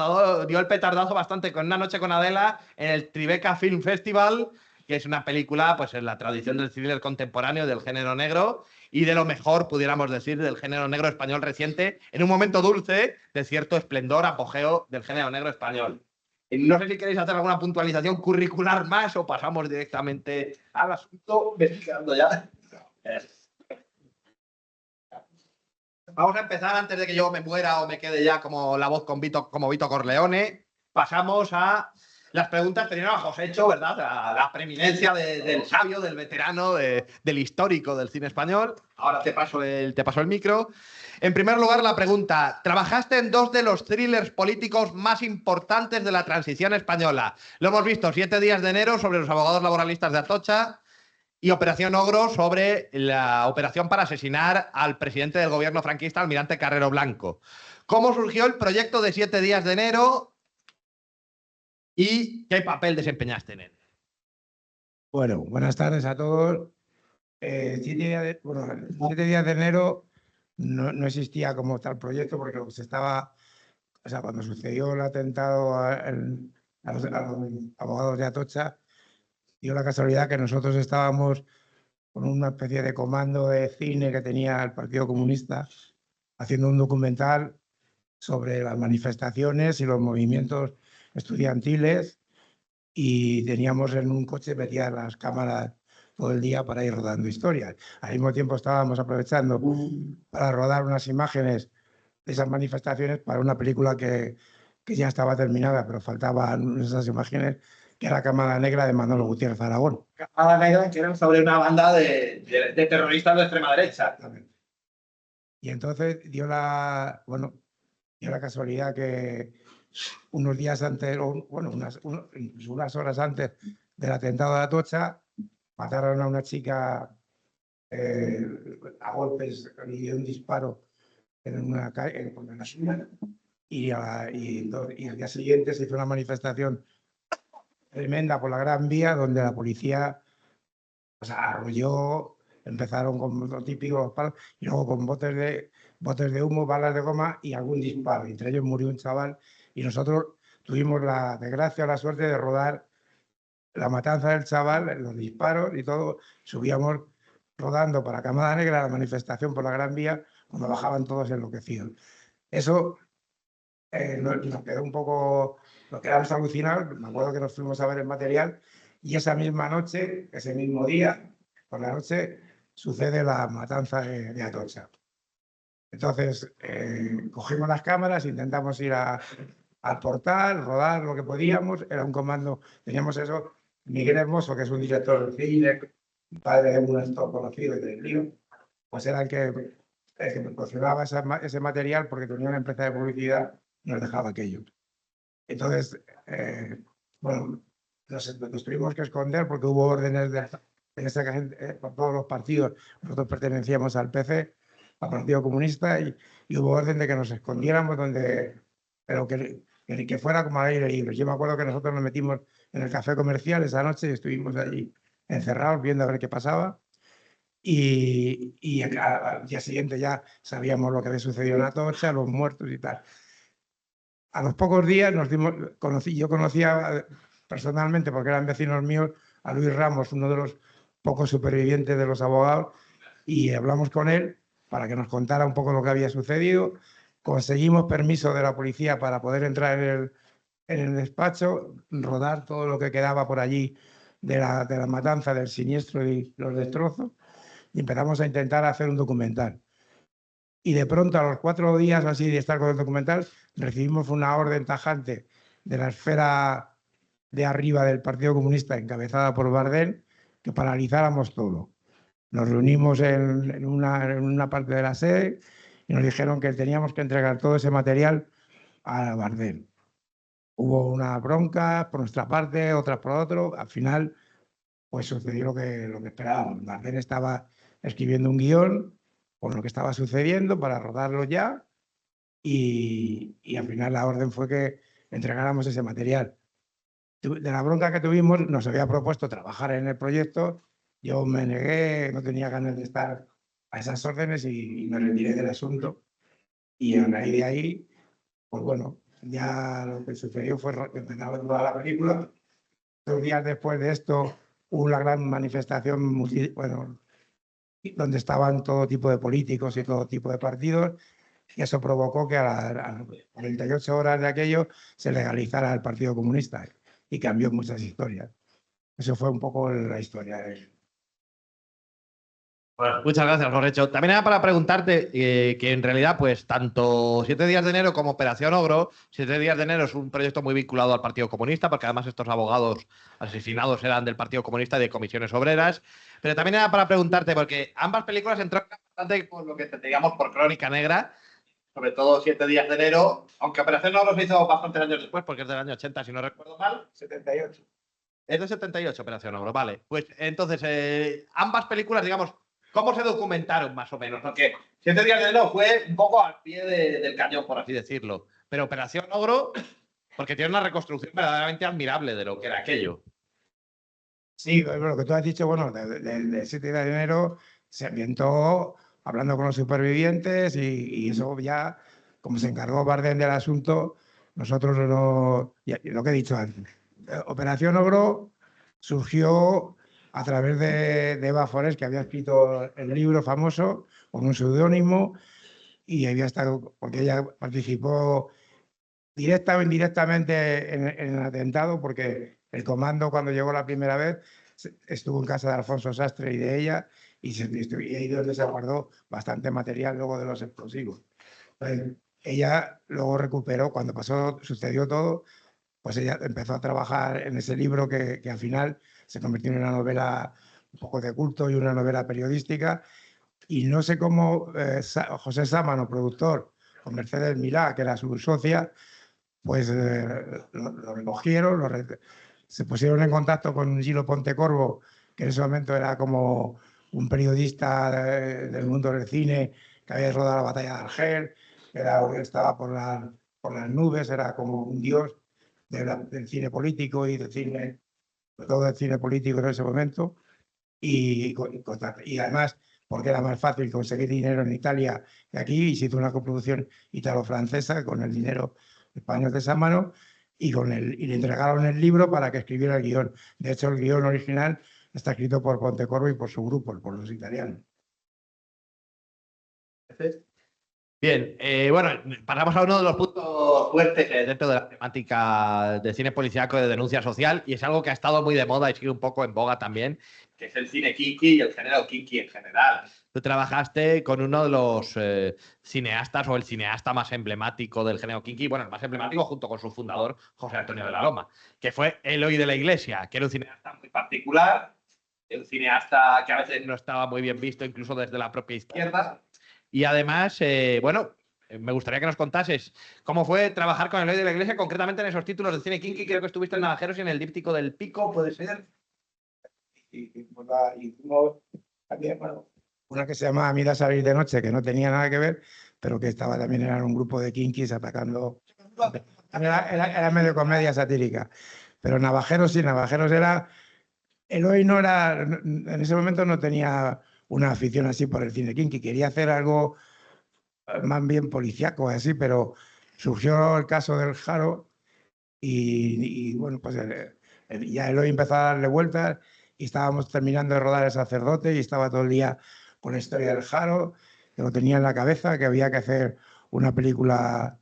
dio el petardazo bastante con Una noche con Adela en el Tribeca Film Festival, que es una película, pues en la tradición del thriller contemporáneo del género negro y de lo mejor, pudiéramos decir, del género negro español reciente, en un momento dulce de cierto esplendor, apogeo del género negro español. No sé si queréis hacer alguna puntualización curricular más o pasamos directamente al asunto. Me estoy quedando ya. Vamos a empezar antes de que yo me muera o me quede ya como la voz como Vito Corleone. Pasamos a las preguntas primero a Josécho, ¿verdad? A la preeminencia del sabio, del veterano, del histórico del cine español. Ahora te paso el micro. En primer lugar, la pregunta. Trabajaste en dos de los thrillers políticos más importantes de la transición española. Lo hemos visto, 7 días de enero, sobre los abogados laboralistas de Atocha, y Operación Ogro, sobre la operación para asesinar al presidente del gobierno franquista, almirante Carrero Blanco. ¿Cómo surgió el proyecto de 7 días de enero y qué papel desempeñaste en él? Bueno, buenas tardes a todos. 7 días de enero no existía como tal proyecto, porque lo que se estaba, o sea, cuando sucedió el atentado a los abogados de Atocha, dio la casualidad que nosotros estábamos con una especie de comando de cine que tenía el Partido Comunista, haciendo un documental sobre las manifestaciones y los movimientos estudiantiles, y teníamos en un coche metidas las cámaras todo el día para ir rodando historias. Al mismo tiempo estábamos aprovechando para rodar unas imágenes de esas manifestaciones para una película que ya estaba terminada, pero faltaban esas imágenes, que era Cámara Negra, de Manolo Gutiérrez Aragón. Cámara Negra, que era sobre una banda de terroristas de extrema derecha. Exactamente. Y entonces dio la casualidad que unos días antes, incluso unas horas antes del atentado de Atocha, mataron a una chica a golpes y un disparo en una calle, en la ciudad, y el día siguiente se hizo una manifestación tremenda por la Gran Vía, donde la policía, o sea, arrolló, empezaron con lo típico, y luego con botes de humo, balas de goma y algún disparo. Entre ellos murió un chaval, y nosotros tuvimos la desgracia o la suerte de rodar la matanza del chaval, los disparos y todo. Subíamos rodando para Cámara Negra la manifestación por la Gran Vía, cuando bajaban todos enloquecidos. Eso nos quedó un poco, nos quedamos alucinados. Me acuerdo que nos fuimos a ver el material, y esa misma noche, ese mismo día, por la noche, sucede la matanza de Atocha. Entonces, cogimos las cámaras, intentamos ir al portal, rodar lo que podíamos. Era un comando, teníamos eso. Miguel Hermoso, que es un director de cine, padre de un actor conocido del Río, pues era el que proporcionaba ese material, porque tenía una empresa de publicidad y nos dejaba aquello. Entonces, nos tuvimos que esconder, porque hubo órdenes por todos los partidos. Nosotros pertenecíamos al PC, al Partido Comunista, y hubo orden de que nos escondiéramos pero que fuera como al aire libre. Yo me acuerdo que nosotros nos metimos en el café comercial esa noche y estuvimos allí encerrados viendo a ver qué pasaba. Y al día siguiente ya sabíamos lo que había sucedido en Atocha, los muertos y tal. A los pocos días yo conocía personalmente, porque eran vecinos míos, a Luis Ramos, uno de los pocos supervivientes de los abogados, y hablamos con él para que nos contara un poco lo que había sucedido. Conseguimos permiso de la policía para poder entrar en el despacho, rodar todo lo que quedaba por allí de la matanza, del siniestro y los destrozos, y empezamos a intentar hacer un documental. Y de pronto, a los 4 días así de estar con el documental, recibimos una orden tajante de la esfera de arriba del Partido Comunista, encabezada por Bardén, que paralizáramos todo. Nos reunimos en una parte de la sede y nos dijeron que teníamos que entregar todo ese material a Bardén. Hubo una bronca por nuestra parte, otras por otro. Al final, pues sucedió lo que esperábamos. Bardem estaba escribiendo un guión con lo que estaba sucediendo para rodarlo ya y al final la orden fue que entregáramos ese material. De la bronca que tuvimos, nos había propuesto trabajar en el proyecto, yo me negué, no tenía ganas de estar a esas órdenes y me retiré del asunto. Y a raíz de ahí, pues bueno, ya lo que sucedió fue que empezaba toda la película. 2 días después de esto hubo una gran manifestación, bueno, donde estaban todo tipo de políticos y todo tipo de partidos, y eso provocó que a las 48 horas de aquello se legalizara el Partido Comunista y cambió muchas historias. Eso fue un poco la historia. Bueno, muchas gracias, Jorge. También era para preguntarte que en realidad, pues tanto 7 días de enero como Operación Ogro, 7 días de enero es un proyecto muy vinculado al Partido Comunista, porque además estos abogados asesinados eran del Partido Comunista y de comisiones obreras. Pero también era para preguntarte, porque ambas películas entroncan bastante con lo que digamos por Crónica Negra, sobre todo 7 días de enero, aunque Operación Ogro se hizo bastantes años después, porque es del año 80, si no recuerdo mal. 78. Es de 78, Operación Ogro, vale. Pues entonces, ambas películas, digamos, ¿cómo se documentaron más o menos? Porque 7 días de enero fue un poco al pie del cañón, por así decirlo. Pero Operación Ogro, porque tiene una reconstrucción verdaderamente admirable de lo que era aquello. Sí, lo que tú has dicho, bueno, del 7 de enero se ambientó hablando con los supervivientes y eso ya, como se encargó Bardem del asunto, nosotros no, lo que he dicho antes. Operación Ogro surgió a través de Eva Forés, que había escrito el libro famoso con un seudónimo y había estado, porque ella participó directa o indirectamente en el atentado, porque el comando cuando llegó la primera vez estuvo en casa de Alfonso Sastre y de ella, y ahí donde se guardó bastante material luego de los explosivos. Entonces, ella luego recuperó, cuando sucedió todo, pues ella empezó a trabajar en ese libro que al final se convirtió en una novela un poco de culto y una novela periodística, y no sé cómo José Sámano, productor, con Mercedes Milá, que era su socia, pues lo recogieron, se pusieron en contacto con Gilo Pontecorvo, que en ese momento era como un periodista del mundo del cine, que había rodado la batalla de Argel, estaba por las nubes, era como un dios del cine político y del cine, todo el cine político en ese momento. Y además, porque era más fácil conseguir dinero en Italia que aquí, y se hizo una coproducción italo-francesa con el dinero español de Sámano, y le entregaron el libro para que escribiera el guión. De hecho, el guión original está escrito por Pontecorvo y por su grupo, por los italianos. Bien, bueno, pasamos a uno de los puntos fuertes dentro de la temática de cine policíaco de denuncia social, y es algo que ha estado muy de moda y sigue un poco en boga también, que es el cine kinky y el género kinky en general. Tú trabajaste con uno de los cineastas o el cineasta más emblemático del género kinky, bueno, el más emblemático junto con su fundador, José Antonio de la Loma, que fue Eloy de la Iglesia, que era un cineasta muy particular, un cineasta que a veces no estaba muy bien visto incluso desde la propia izquierda. Y además, bueno, me gustaría que nos contases cómo fue trabajar con Eloy de la Iglesia, concretamente en esos títulos de cine kinky. Creo que estuviste en Navajeros y en el Díptico del Pico, ¿puede ser? Hicimos también, bueno, una que se llama Mira salir de noche, que no tenía nada que ver, pero que estaba también, era un grupo de kinkis atacando. Era medio comedia satírica. Pero Navajeros sí, Navajeros era. Eloy no era, en ese momento no tenía una afición así por el cine kinky, quería hacer algo más bien policíaco, así, pero surgió el caso del Jaro y bueno, pues ya Eloy empezó a darle vueltas y estábamos terminando de rodar El sacerdote y estaba todo el día con la historia del Jaro, que lo tenía en la cabeza, que había que hacer una película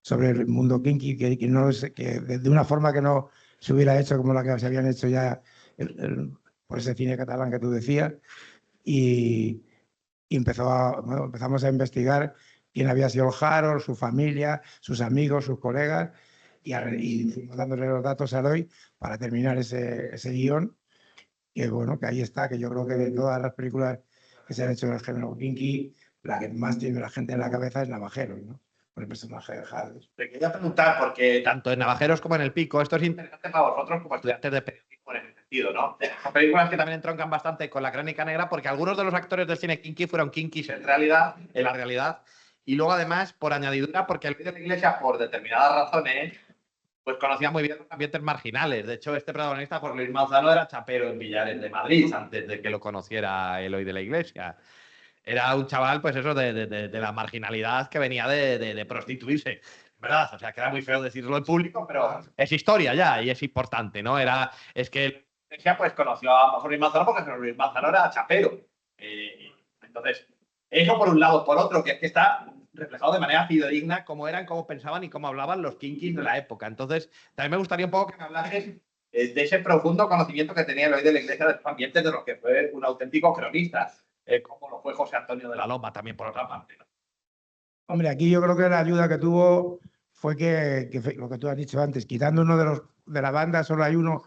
sobre el mundo kinky, que de una forma que no se hubiera hecho como la que se habían hecho ya por ese cine catalán que tú decías. Y empezamos a investigar quién había sido el Harold, su familia, sus amigos, sus colegas, y fuimos dándole los datos a Eloy para terminar ese guión, que bueno, que ahí está, que yo creo que de todas las películas que se han hecho en el género kinky, la que más tiene la gente en la cabeza es Navajeros, ¿no? el personaje de Hades. Te quería preguntar, porque tanto en Navajeros como en El Pico, esto es interesante para vosotros como estudiantes de periodismo en ese sentido, ¿no? Son películas que también entroncan bastante con la crónica negra, porque algunos de los actores del cine kinky fueron kinkis en la realidad, y luego además, por añadidura, porque el Luis de la Iglesia, por determinadas razones, pues conocía muy bien los ambientes marginales. De hecho, este protagonista, Jorge Luis Manzano, era chapero en Villares de Madrid, antes de que lo conociera Eloy de la Iglesia. Era un chaval, pues eso, de la marginalidad que venía de prostituirse, ¿verdad? O sea, que era muy feo decirlo en público, pero es historia ya y es importante, ¿no? Es que Iglesia, pues conoció a Jorge Luis Manzano porque Jorge Luis Manzano era chapero. Entonces, eso por un lado. Por otro, que es que está reflejado de manera fidedigna cómo eran, cómo pensaban y cómo hablaban los kinkis de la época. Entonces, también me gustaría un poco que me hablases de ese profundo conocimiento que tenía Eloy de la Iglesia de los ambientes, de lo que fue un auténtico cronista, como lo fue José Antonio de la Loma también, por otra parte, ¿no? Hombre, aquí yo creo que la ayuda que tuvo fue que lo que tú has dicho antes, quitando uno de la banda, solo hay uno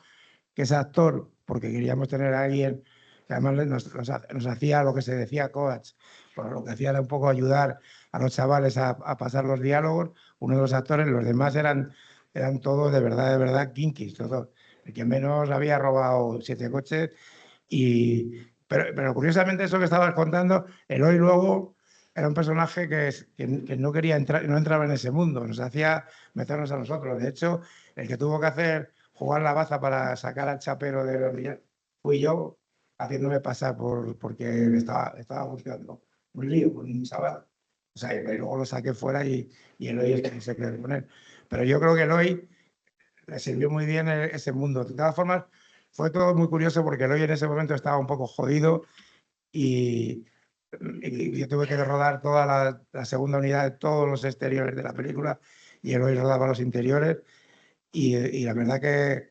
que es actor, porque queríamos tener a alguien que además nos hacía lo que se decía coach, por lo que hacía era un poco ayudar a los chavales a pasar los diálogos. Uno de los actores, los demás eran todos de verdad kinkis, todos. El que menos había robado 7 coches. Pero curiosamente eso que estabas contando, Eloy luego era un personaje que no quería entrar, no entraba en ese mundo, nos hacía meternos a nosotros. De hecho, el que tuvo que hacer jugar la baza para sacar al chapero de los días fui yo, haciéndome pasar porque estaba buscando un lío con un chaval. O sea, y luego lo saqué fuera y Eloy es que se quedó con él. Pero yo creo que Eloy le sirvió muy bien ese mundo. De todas formas, fue todo muy curioso porque Eloy en ese momento estaba un poco jodido y yo tuve que rodar toda la segunda unidad de todos los exteriores de la película y Eloy rodaba los interiores y la verdad que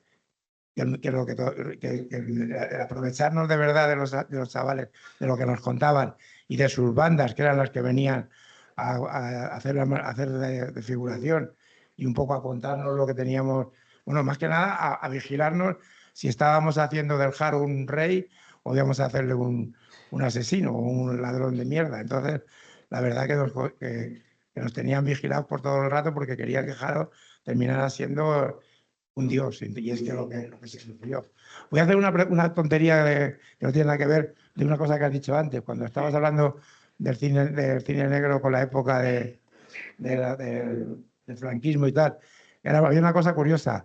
el aprovecharnos de verdad de los chavales, de lo que nos contaban y de sus bandas, que eran las que venían a hacer de figuración y un poco a contarnos lo que teníamos, bueno, más que nada a vigilarnos si estábamos haciendo del Jaro un rey o íbamos a hacerle un asesino o un ladrón de mierda. Entonces, la verdad que nos tenían vigilados por todo el rato porque querían que Jaro terminara siendo un dios, y es que lo que se sufrió. Voy a hacer una tontería que no tiene nada que ver de una cosa que has dicho antes, cuando estabas hablando del cine negro con la época del franquismo y tal. Había una cosa curiosa.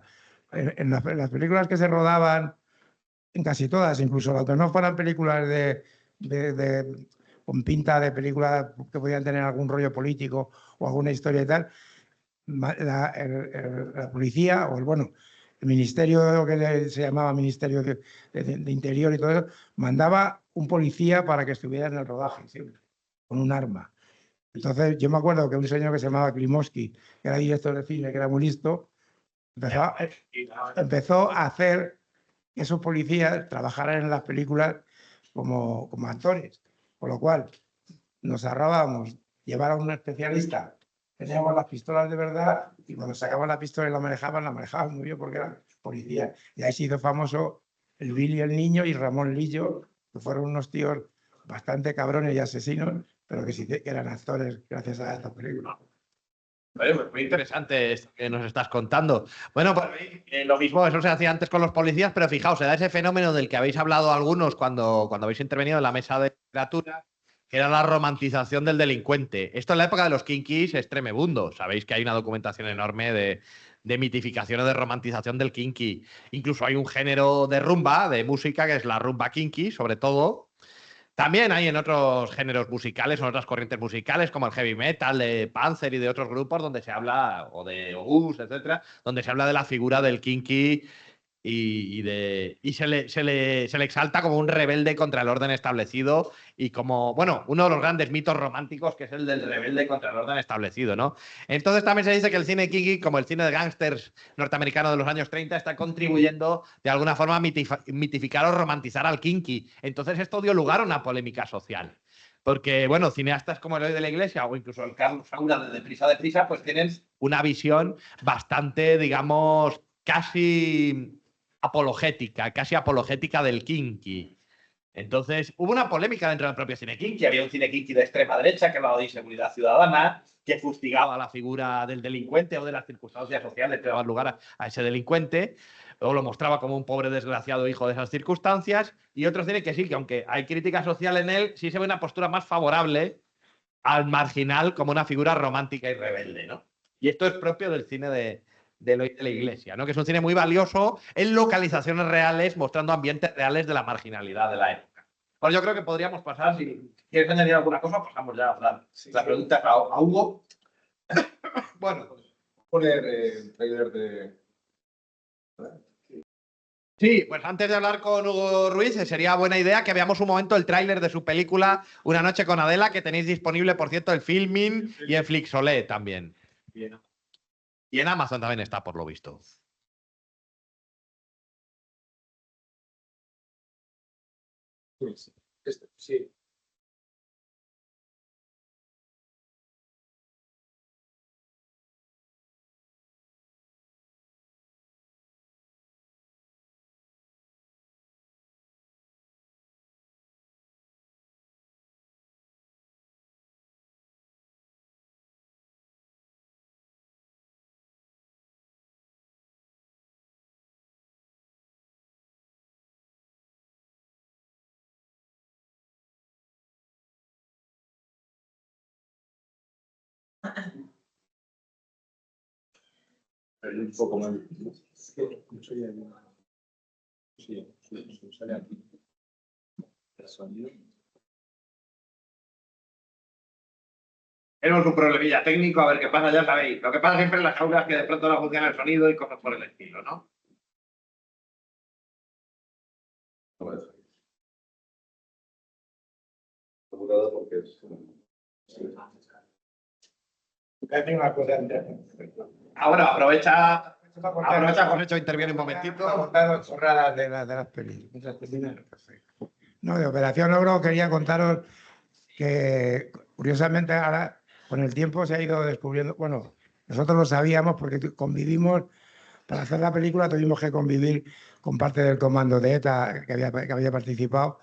En las películas que se rodaban, en casi todas, incluso aunque no fueran películas con pinta de películas que podían tener algún rollo político o alguna historia y tal, la policía o el ministerio que se llamaba Ministerio de Interior y todo eso, mandaba un policía para que estuviera en el rodaje, siempre, con un arma. Entonces yo me acuerdo que un señor que se llamaba Klimovsky, que era director de cine, que era muy listo, empezó a hacer que esos policías trabajaran en las películas como actores, con lo cual nos ahorrábamos llevar a un especialista. Teníamos las pistolas de verdad y cuando sacaban la pistola y la manejaban muy bien porque eran policías. Y ahí se hizo famoso el Billy el Niño y Ramón Lillo, que fueron unos tíos bastante cabrones y asesinos, pero que sí que eran actores gracias a esta película. Pues muy interesante esto que nos estás contando. Bueno, pues lo mismo, eso se hacía antes con los policías, pero fijaos, se da ese fenómeno del que habéis hablado algunos cuando habéis intervenido en la mesa de literatura, que era la romantización del delincuente. Esto en la época de los kinkis es tremebundo. Sabéis que hay una documentación enorme de mitificación o de romantización del kinky. Incluso hay un género de rumba, de música, que es la rumba kinky, sobre todo. También hay en otros géneros musicales, en otras corrientes musicales, como el heavy metal, de Panzer y de otros grupos, donde se habla, o de Obús, etcétera, donde se habla de la figura del kinky y se le exalta como un rebelde contra el orden establecido y como, bueno, uno de los grandes mitos románticos que es el del rebelde contra el orden establecido, ¿no? Entonces también se dice que el cine kinky, como el cine de gángsters norteamericano de los años 30, está contribuyendo de alguna forma a mitificar o romantizar al kinky. Entonces esto dio lugar a una polémica social. Porque, bueno, cineastas como Eloy de la Iglesia o incluso el Carlos Saura de Deprisa, pues tienen una visión bastante, digamos, casi apologética del kinky. Entonces, hubo una polémica dentro del propio cine kinky. Había un cine kinky de extrema derecha que hablaba de inseguridad ciudadana, que fustigaba la figura del delincuente o de las circunstancias sociales que daban lugar a ese delincuente, o lo mostraba como un pobre desgraciado hijo de esas circunstancias. Y otro cine que sí, que aunque hay crítica social en él, sí se ve una postura más favorable al marginal como una figura romántica y rebelde, ¿no? Y esto es propio del cine de la Iglesia, ¿no? Que es un cine muy valioso en localizaciones reales, mostrando ambientes reales de la marginalidad de la época. Bueno, yo creo que podríamos pasar, si quieres añadir alguna cosa, pasamos ya a hablar. Sí, La sí. pregunta a Hugo. Bueno, Poner el trailer de. sí, pues antes de hablar con Hugo Ruiz, sería buena idea que veamos un momento el tráiler de su película Una noche con Adela, que tenéis disponible, por cierto, en Filmin y en Flixolé también. Bien. Y en Amazon también está, por lo visto. Sí. Un poco más. Sí, sale aquí. El sonido. Tenemos un problemilla técnico, a ver qué pasa, ya sabéis. Lo que pasa siempre en las aulas es que de pronto no funciona el sonido y cosas por el estilo, ¿no? Asegurado porque es. Tengo una cosa antes. Ahora aprovecha, Aprovecha, José, interviene un momentito. contar chorradas de las películas. No, de Operación Ogro quería contaros que, curiosamente, ahora con el tiempo se ha ido descubriendo. Bueno, nosotros lo sabíamos porque convivimos. Para hacer la película tuvimos que convivir con parte del comando de ETA que había participado,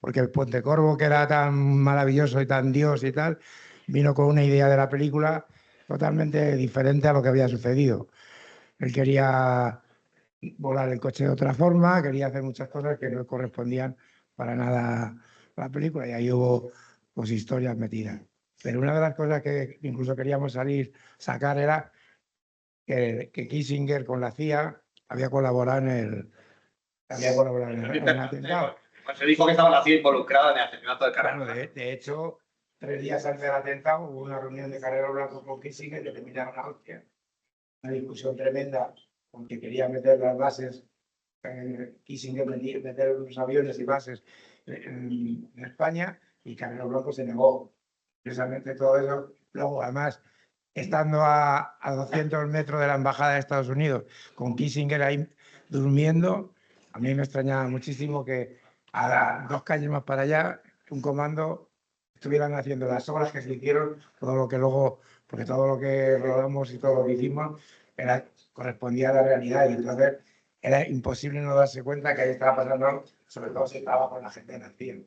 porque el Puente Corvo, que era tan maravilloso y tan Dios y tal, vino con una idea de la película totalmente diferente a lo que había sucedido. Él quería volar el coche de otra forma, quería hacer muchas cosas que no correspondían para nada a la película, y ahí hubo pues historias metidas. Pero una de las cosas que incluso queríamos sacar era que Kissinger con la CIA había colaborado en el atentado. Pues se dijo que estaba la CIA involucrada en el asesinato de Claro, Carrera. de hecho, 3 días antes del atentado hubo una reunión de Carrero Blanco con Kissinger que terminaron a hostia. Una discusión tremenda, porque quería meter las bases, Kissinger meter unos aviones y bases en España, y Carrero Blanco se negó. Precisamente todo eso. Luego, además, estando a 200 metros de la embajada de Estados Unidos, con Kissinger ahí durmiendo, a mí me extrañaba muchísimo que a 2 calles más para allá, un comando estuvieran haciendo las obras que se hicieron, todo lo que luego, porque todo lo que rodamos y todo lo que hicimos correspondía a la realidad, y entonces era imposible no darse cuenta que ahí estaba pasando, sobre todo si estaba con la gente en el cielo.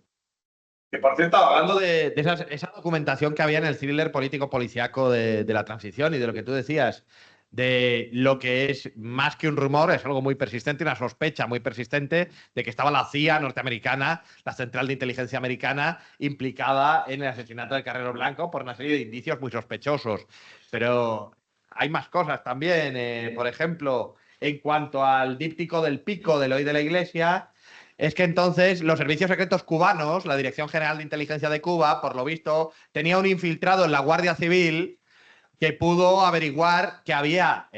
Que por cierto, hablando de esa documentación que había en el thriller político-policiaco de la transición y de lo que tú decías, de lo que es más que un rumor, es algo muy persistente, una sospecha muy persistente de que estaba la CIA norteamericana, la Central de Inteligencia Americana, implicada en el asesinato de Carrero Blanco por una serie de indicios muy sospechosos. Pero hay más cosas también. Por ejemplo, en cuanto al díptico del pico del hoy de la Iglesia, es que entonces los servicios secretos cubanos, la Dirección General de Inteligencia de Cuba, por lo visto, tenía un infiltrado en la Guardia Civil que pudo averiguar que había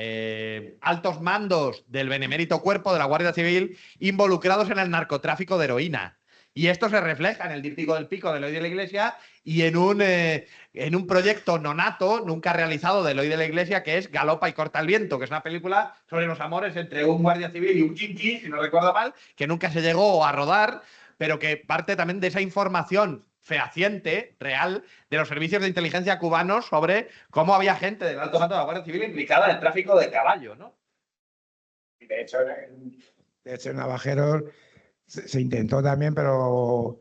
altos mandos del benemérito cuerpo de la Guardia Civil involucrados en el narcotráfico de heroína. Y esto se refleja en el díptico del pico de Eloy de la Iglesia y en un proyecto nonato, nunca realizado de Eloy de la Iglesia, que es Galopa y corta el viento, que es una película sobre los amores entre un guardia civil y un kinky, si no recuerdo mal, que nunca se llegó a rodar, pero que parte también de esa información fehaciente, real, de los servicios de inteligencia cubanos sobre cómo había gente del alto mando de la Guardia Civil implicada en el tráfico de caballo, ¿no? De hecho, Navajeros se intentó también, pero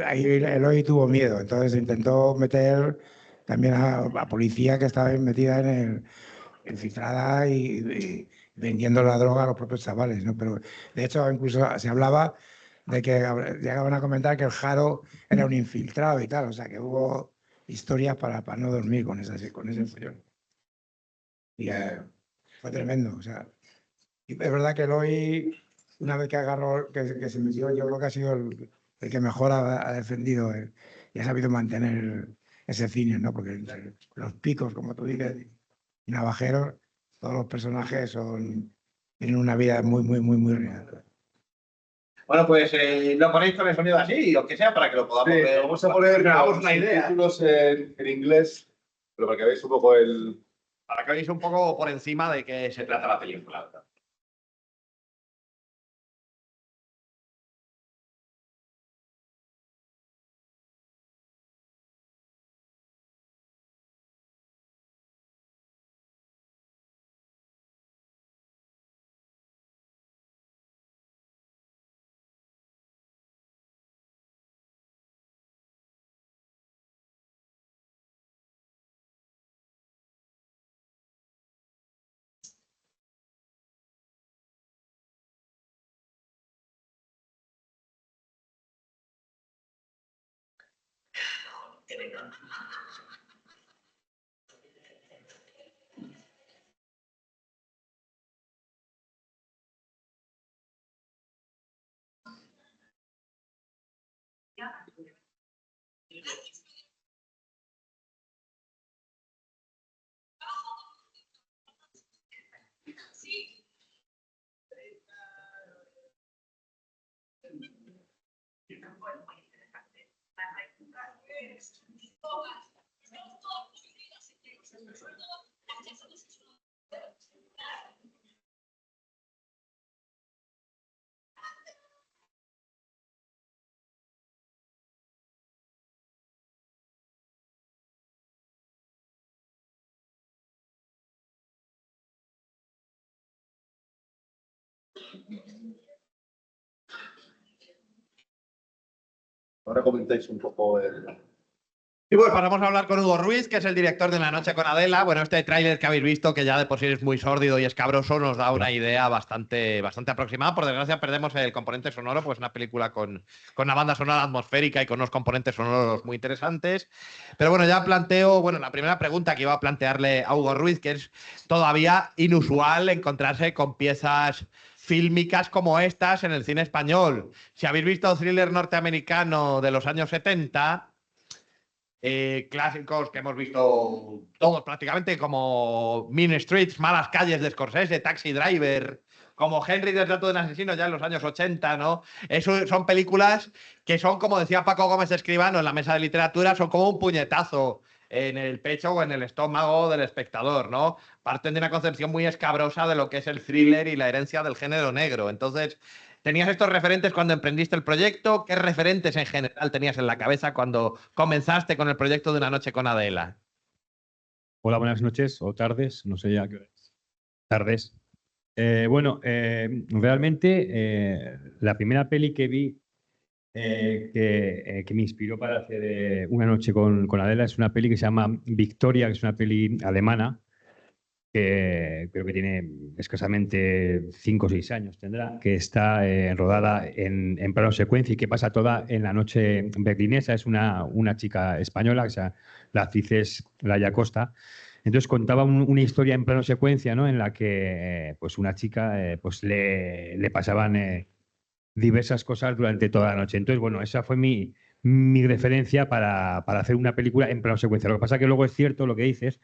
ahí Eloy tuvo miedo, entonces se intentó meter también a policía que estaba metida infiltrada y vendiendo la droga a los propios chavales, ¿no? Pero de hecho incluso se hablaba de que llegaban a comentar que el Jaro era un infiltrado y tal, o sea que hubo historias para no dormir con ese follón. Y fue tremendo, o sea, y es verdad que Eloy, una vez que agarró, que se metió, yo creo que ha sido el que mejor ha defendido y ha sabido mantener ese cine, ¿no? Porque entre los picos, como tú dices, y Navajeros, todos los personajes tienen una vida muy real. Bueno, pues lo ponéis con el sonido así, o que sea, para que lo podamos Sí, ver. vamos a poner hagamos una idea. títulos en inglés, pero para que veáis un poco el... Para que veáis un poco por encima de qué se trata la película. Ahora comentáis un poco el... Y pues pasamos a hablar con Hugo Ruiz, que es el director de La Noche con Adela. Bueno, este tráiler que habéis visto, que ya de por sí es muy sórdido y escabroso, nos da una idea bastante aproximada. Por desgracia, perdemos el componente sonoro, pues es una película con una banda sonora atmosférica y con unos componentes sonoros muy interesantes. Pero bueno, ya planteo, bueno, la primera pregunta que iba a plantearle a Hugo Ruiz, que es todavía inusual encontrarse con piezas fílmicas como estas en el cine español. Si habéis visto thriller norteamericano de los años 70, clásicos que hemos visto todos prácticamente, como Mean Streets, Malas Calles de Scorsese, Taxi Driver, como Henry retrato de un asesino ya en los años 80, ¿no? Eso son películas que son, como decía Paco Gómez Escribano en la mesa de literatura, son como un puñetazo en el pecho o en el estómago del espectador, ¿no? Parten de una concepción muy escabrosa de lo que es el thriller y la herencia del género negro. Entonces, ¿tenías estos referentes cuando emprendiste el proyecto? ¿Qué referentes en general tenías en la cabeza cuando comenzaste con el proyecto de Una Noche con Adela? Hola, buenas noches o tardes, no sé ya qué hora es. Tardes. Realmente la primera peli que vi que me inspiró para hacer Una Noche con Adela es una peli que se llama Victoria, que es una peli alemana que creo que tiene escasamente 5 o 6 años tendrá, que está rodada en plano secuencia y que pasa toda en la noche berlinesa. Es una chica española, la actriz es Laia Costa. Entonces contaba una historia en plano secuencia, ¿no? En la que pues una chica pues le pasaban diversas cosas durante toda la noche. Entonces, bueno, esa fue mi referencia para hacer una película en plano secuencia. Lo que pasa es que luego es cierto lo que dices,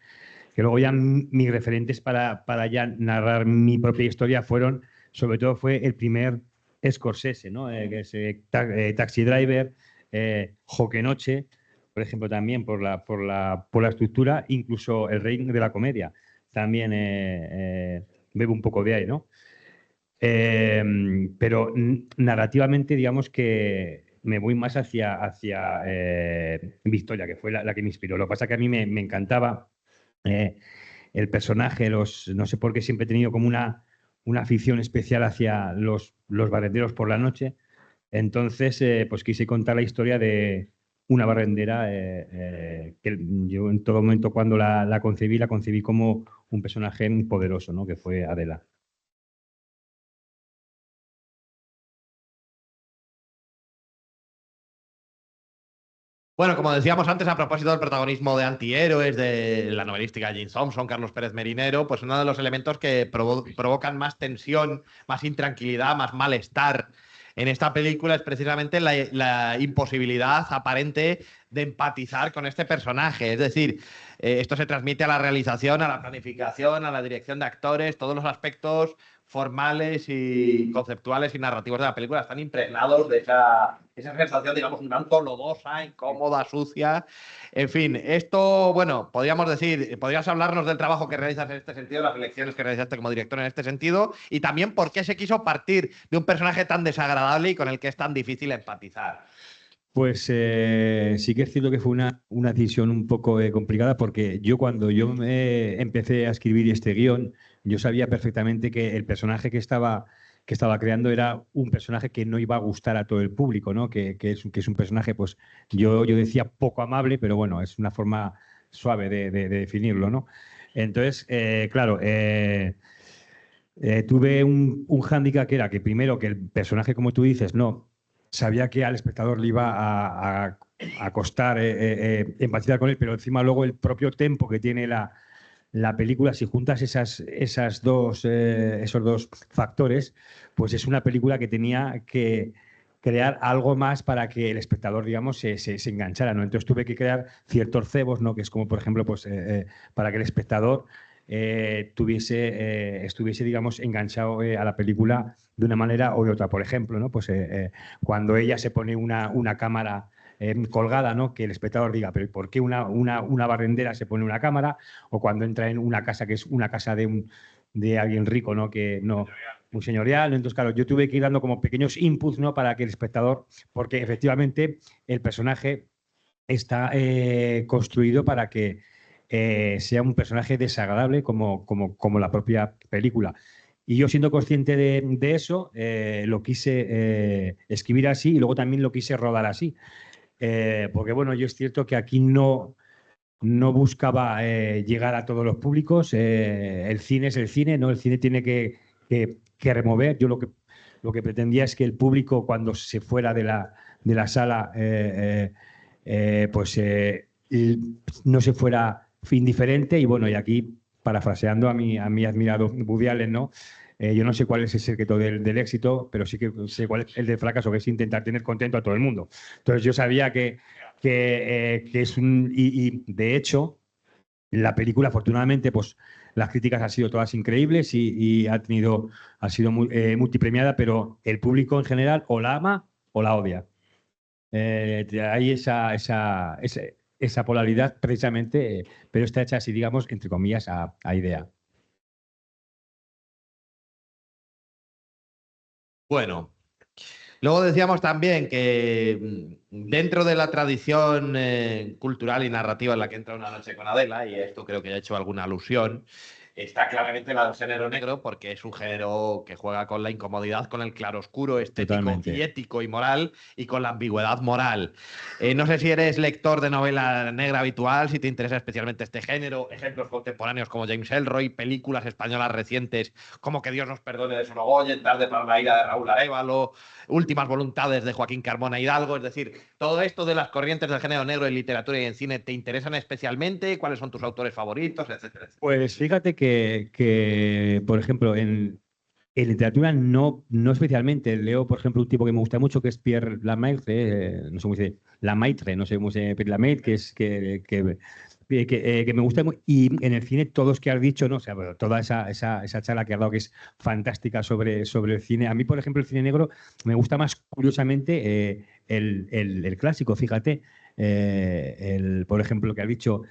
que luego ya mis referentes para ya narrar mi propia historia sobre todo fue el primer Scorsese, ¿no? Que es Taxi Driver, Joque Noche, por ejemplo, también por la estructura, incluso El Rey de la Comedia, también bebe un poco de ahí, ¿no? Pero narrativamente, digamos que me voy más hacia Victoria, que fue la que me inspiró. Lo que pasa es que a mí me encantaba el personaje, no sé por qué siempre he tenido como una afición especial hacia los barrenderos por la noche. Entonces, pues quise contar la historia de una barrendera que yo en todo momento cuando la concebí como un personaje poderoso, ¿no? Que fue Adela. Bueno, como decíamos antes, a propósito del protagonismo de antihéroes de la novelística de Jane Thompson, Carlos Pérez Merinero, pues uno de los elementos que provocan más tensión, más intranquilidad, más malestar en esta película es precisamente la imposibilidad aparente de empatizar con este personaje. Es decir, esto se transmite a la realización, a la planificación, a la dirección de actores, todos los aspectos formales y conceptuales y narrativos de la película están impregnados de esa sensación, digamos, un tanto lodosa, incómoda, sucia. En fin, esto, bueno, podrías hablarnos del trabajo que realizas en este sentido, las elecciones que realizaste como director en este sentido, y también por qué se quiso partir de un personaje tan desagradable y con el que es tan difícil empatizar. Pues sí que es cierto que fue una decisión un poco complicada porque cuando yo empecé a escribir este guión, yo sabía perfectamente que el personaje que estaba creando era un personaje que no iba a gustar a todo el público, ¿no? Que es un personaje, pues yo decía poco amable, pero bueno, es una forma suave de definirlo, ¿no? Entonces, claro, tuve un hándicap que era que primero que el personaje, como tú dices, no sabía que al espectador le iba a costar empatizar con él, pero encima luego el propio tempo que tiene la película, si juntas esos dos factores, pues es una película que tenía que crear algo más para que el espectador, digamos, se enganchara, ¿no? Entonces tuve que crear ciertos cebos, ¿no? Que es como, por ejemplo, pues para que el espectador estuviese, digamos, enganchado a la película de una manera o de otra. Por ejemplo, ¿no? Pues cuando ella se pone una cámara colgada, ¿no? Que el espectador diga, pero ¿por qué una barrendera se pone una cámara? O cuando entra en una casa que es una casa de alguien rico, ¿no? Que no, un señorial. Entonces, claro, yo tuve que ir dando como pequeños inputs, ¿no? Para que el espectador, porque efectivamente el personaje está construido para que sea un personaje desagradable como la propia película. Y yo siendo consciente de eso, lo quise escribir así y luego también lo quise rodar así. Porque bueno, yo es cierto que aquí no buscaba llegar a todos los públicos. El cine es el cine, ¿no? El cine tiene que remover. Yo lo que pretendía es que el público, cuando se fuera de la sala, pues no se fuera indiferente. Y bueno, y aquí, parafraseando a mi admirado Woody Allen, ¿no? Yo no sé cuál es el secreto del éxito, pero sí que sé cuál es el del fracaso, que es intentar tener contento a todo el mundo. Entonces yo sabía que es un... Y de hecho, la película, afortunadamente, pues las críticas han sido todas increíbles y ha sido multipremiada, pero el público en general o la ama o la odia. Hay esa polaridad precisamente, pero está hecha así, digamos, entre comillas, a idea. Bueno, luego decíamos también que dentro de la tradición cultural y narrativa en la que entra Una noche con Adela, y esto creo que ya he hecho alguna alusión, está claramente la del género negro, porque es un género que juega con la incomodidad, con el claroscuro estético Totalmente. y ético y moral, y con la ambigüedad moral. No sé si eres lector de novela negra habitual, si te interesa especialmente este género, ejemplos contemporáneos como James Ellroy, películas españolas recientes como Que Dios nos perdone de Sorogoyen, Tarde para la ira de Raúl Arévalo, Últimas voluntades de Joaquín Carmona Hidalgo. Es decir, todo esto de las corrientes del género negro en literatura y en cine te interesan especialmente, cuáles son tus autores favoritos, etcétera, etcétera. Pues fíjate que por ejemplo, en literatura no especialmente. Leo, por ejemplo, un tipo que me gusta mucho, que es Pierre Lamaitre, no sé cómo se dice, Lamaitre, no sé cómo se dice, Pierre Lamaitre, que es que me gusta muy, y en el cine todos que has dicho, ¿no? O sea, bueno, toda esa charla que has dado que es fantástica sobre el cine. A mí, por ejemplo, el cine negro me gusta más, curiosamente, el clásico, fíjate. Por ejemplo, que has dicho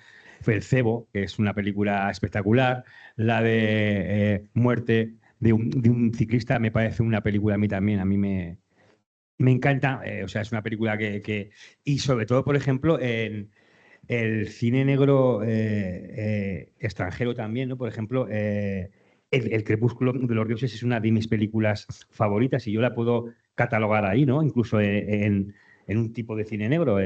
fue El Cebo, que es una película espectacular. La de Muerte de un ciclista me parece una película a mí también, a mí me encanta. O sea, es una película y sobre todo, por ejemplo, en el cine negro extranjero también, ¿no? Por ejemplo, El Crepúsculo de los Dioses es una de mis películas favoritas y yo la puedo catalogar ahí, ¿no? Incluso en un tipo de cine negro.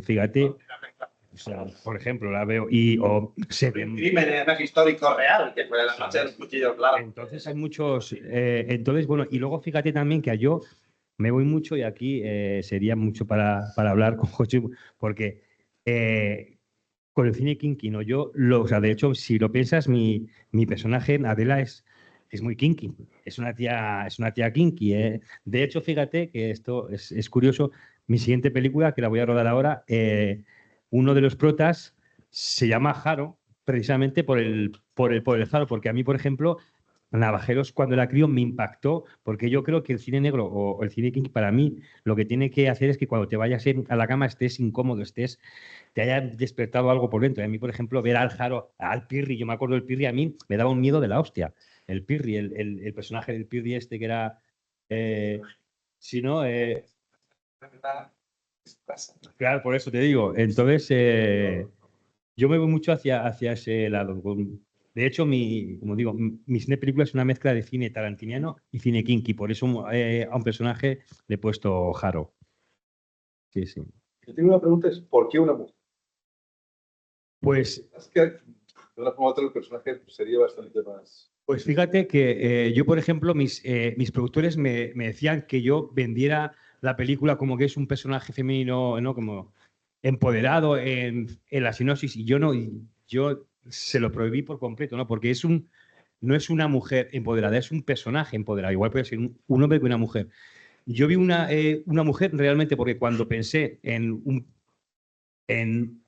Fíjate, o sea, por ejemplo, la veo o Un crimen además histórico real, que fue la noche de los cuchillos largos. Entonces hay muchos. Entonces, bueno, y luego fíjate también que yo me voy mucho y aquí sería mucho para hablar con José, porque con el cine kinky, ¿no? O sea, de hecho, si lo piensas, mi personaje, Adela, es muy kinky. Es una tía kinky. De hecho, fíjate que esto es curioso. Mi siguiente película, que la voy a rodar ahora, uno de los protas se llama Jaro, precisamente por el Jaro, porque a mí, por ejemplo, Navajeros, cuando era crío, me impactó, porque yo creo que el cine negro o el cine kinky, para mí, lo que tiene que hacer es que cuando te vayas a la cama estés incómodo, te haya despertado algo por dentro. Y a mí, por ejemplo, ver al Jaro, al Pirri, yo me acuerdo del Pirri, a mí me daba un miedo de la hostia. El Pirri, el personaje del Pirri este que era... si no... claro, por eso te digo. Entonces, yo me voy mucho hacia ese lado. De hecho, como digo, mi cine película es una mezcla de cine tarantiniano y cine kinky. Por eso a un personaje le he puesto Jaro. Sí, sí. Yo tengo una pregunta, es ¿por qué una mujer? Pues Es que de una forma u otra el personaje sería bastante más... Pues fíjate que yo, por ejemplo, mis productores me decían que yo vendiera la película como que es un personaje femenino, ¿no? Como empoderado en la sinopsis, y yo se lo prohibí por completo, ¿no? Porque no es una mujer empoderada, es un personaje empoderado. Igual puede ser un hombre que una mujer. Yo vi una mujer realmente porque cuando pensé en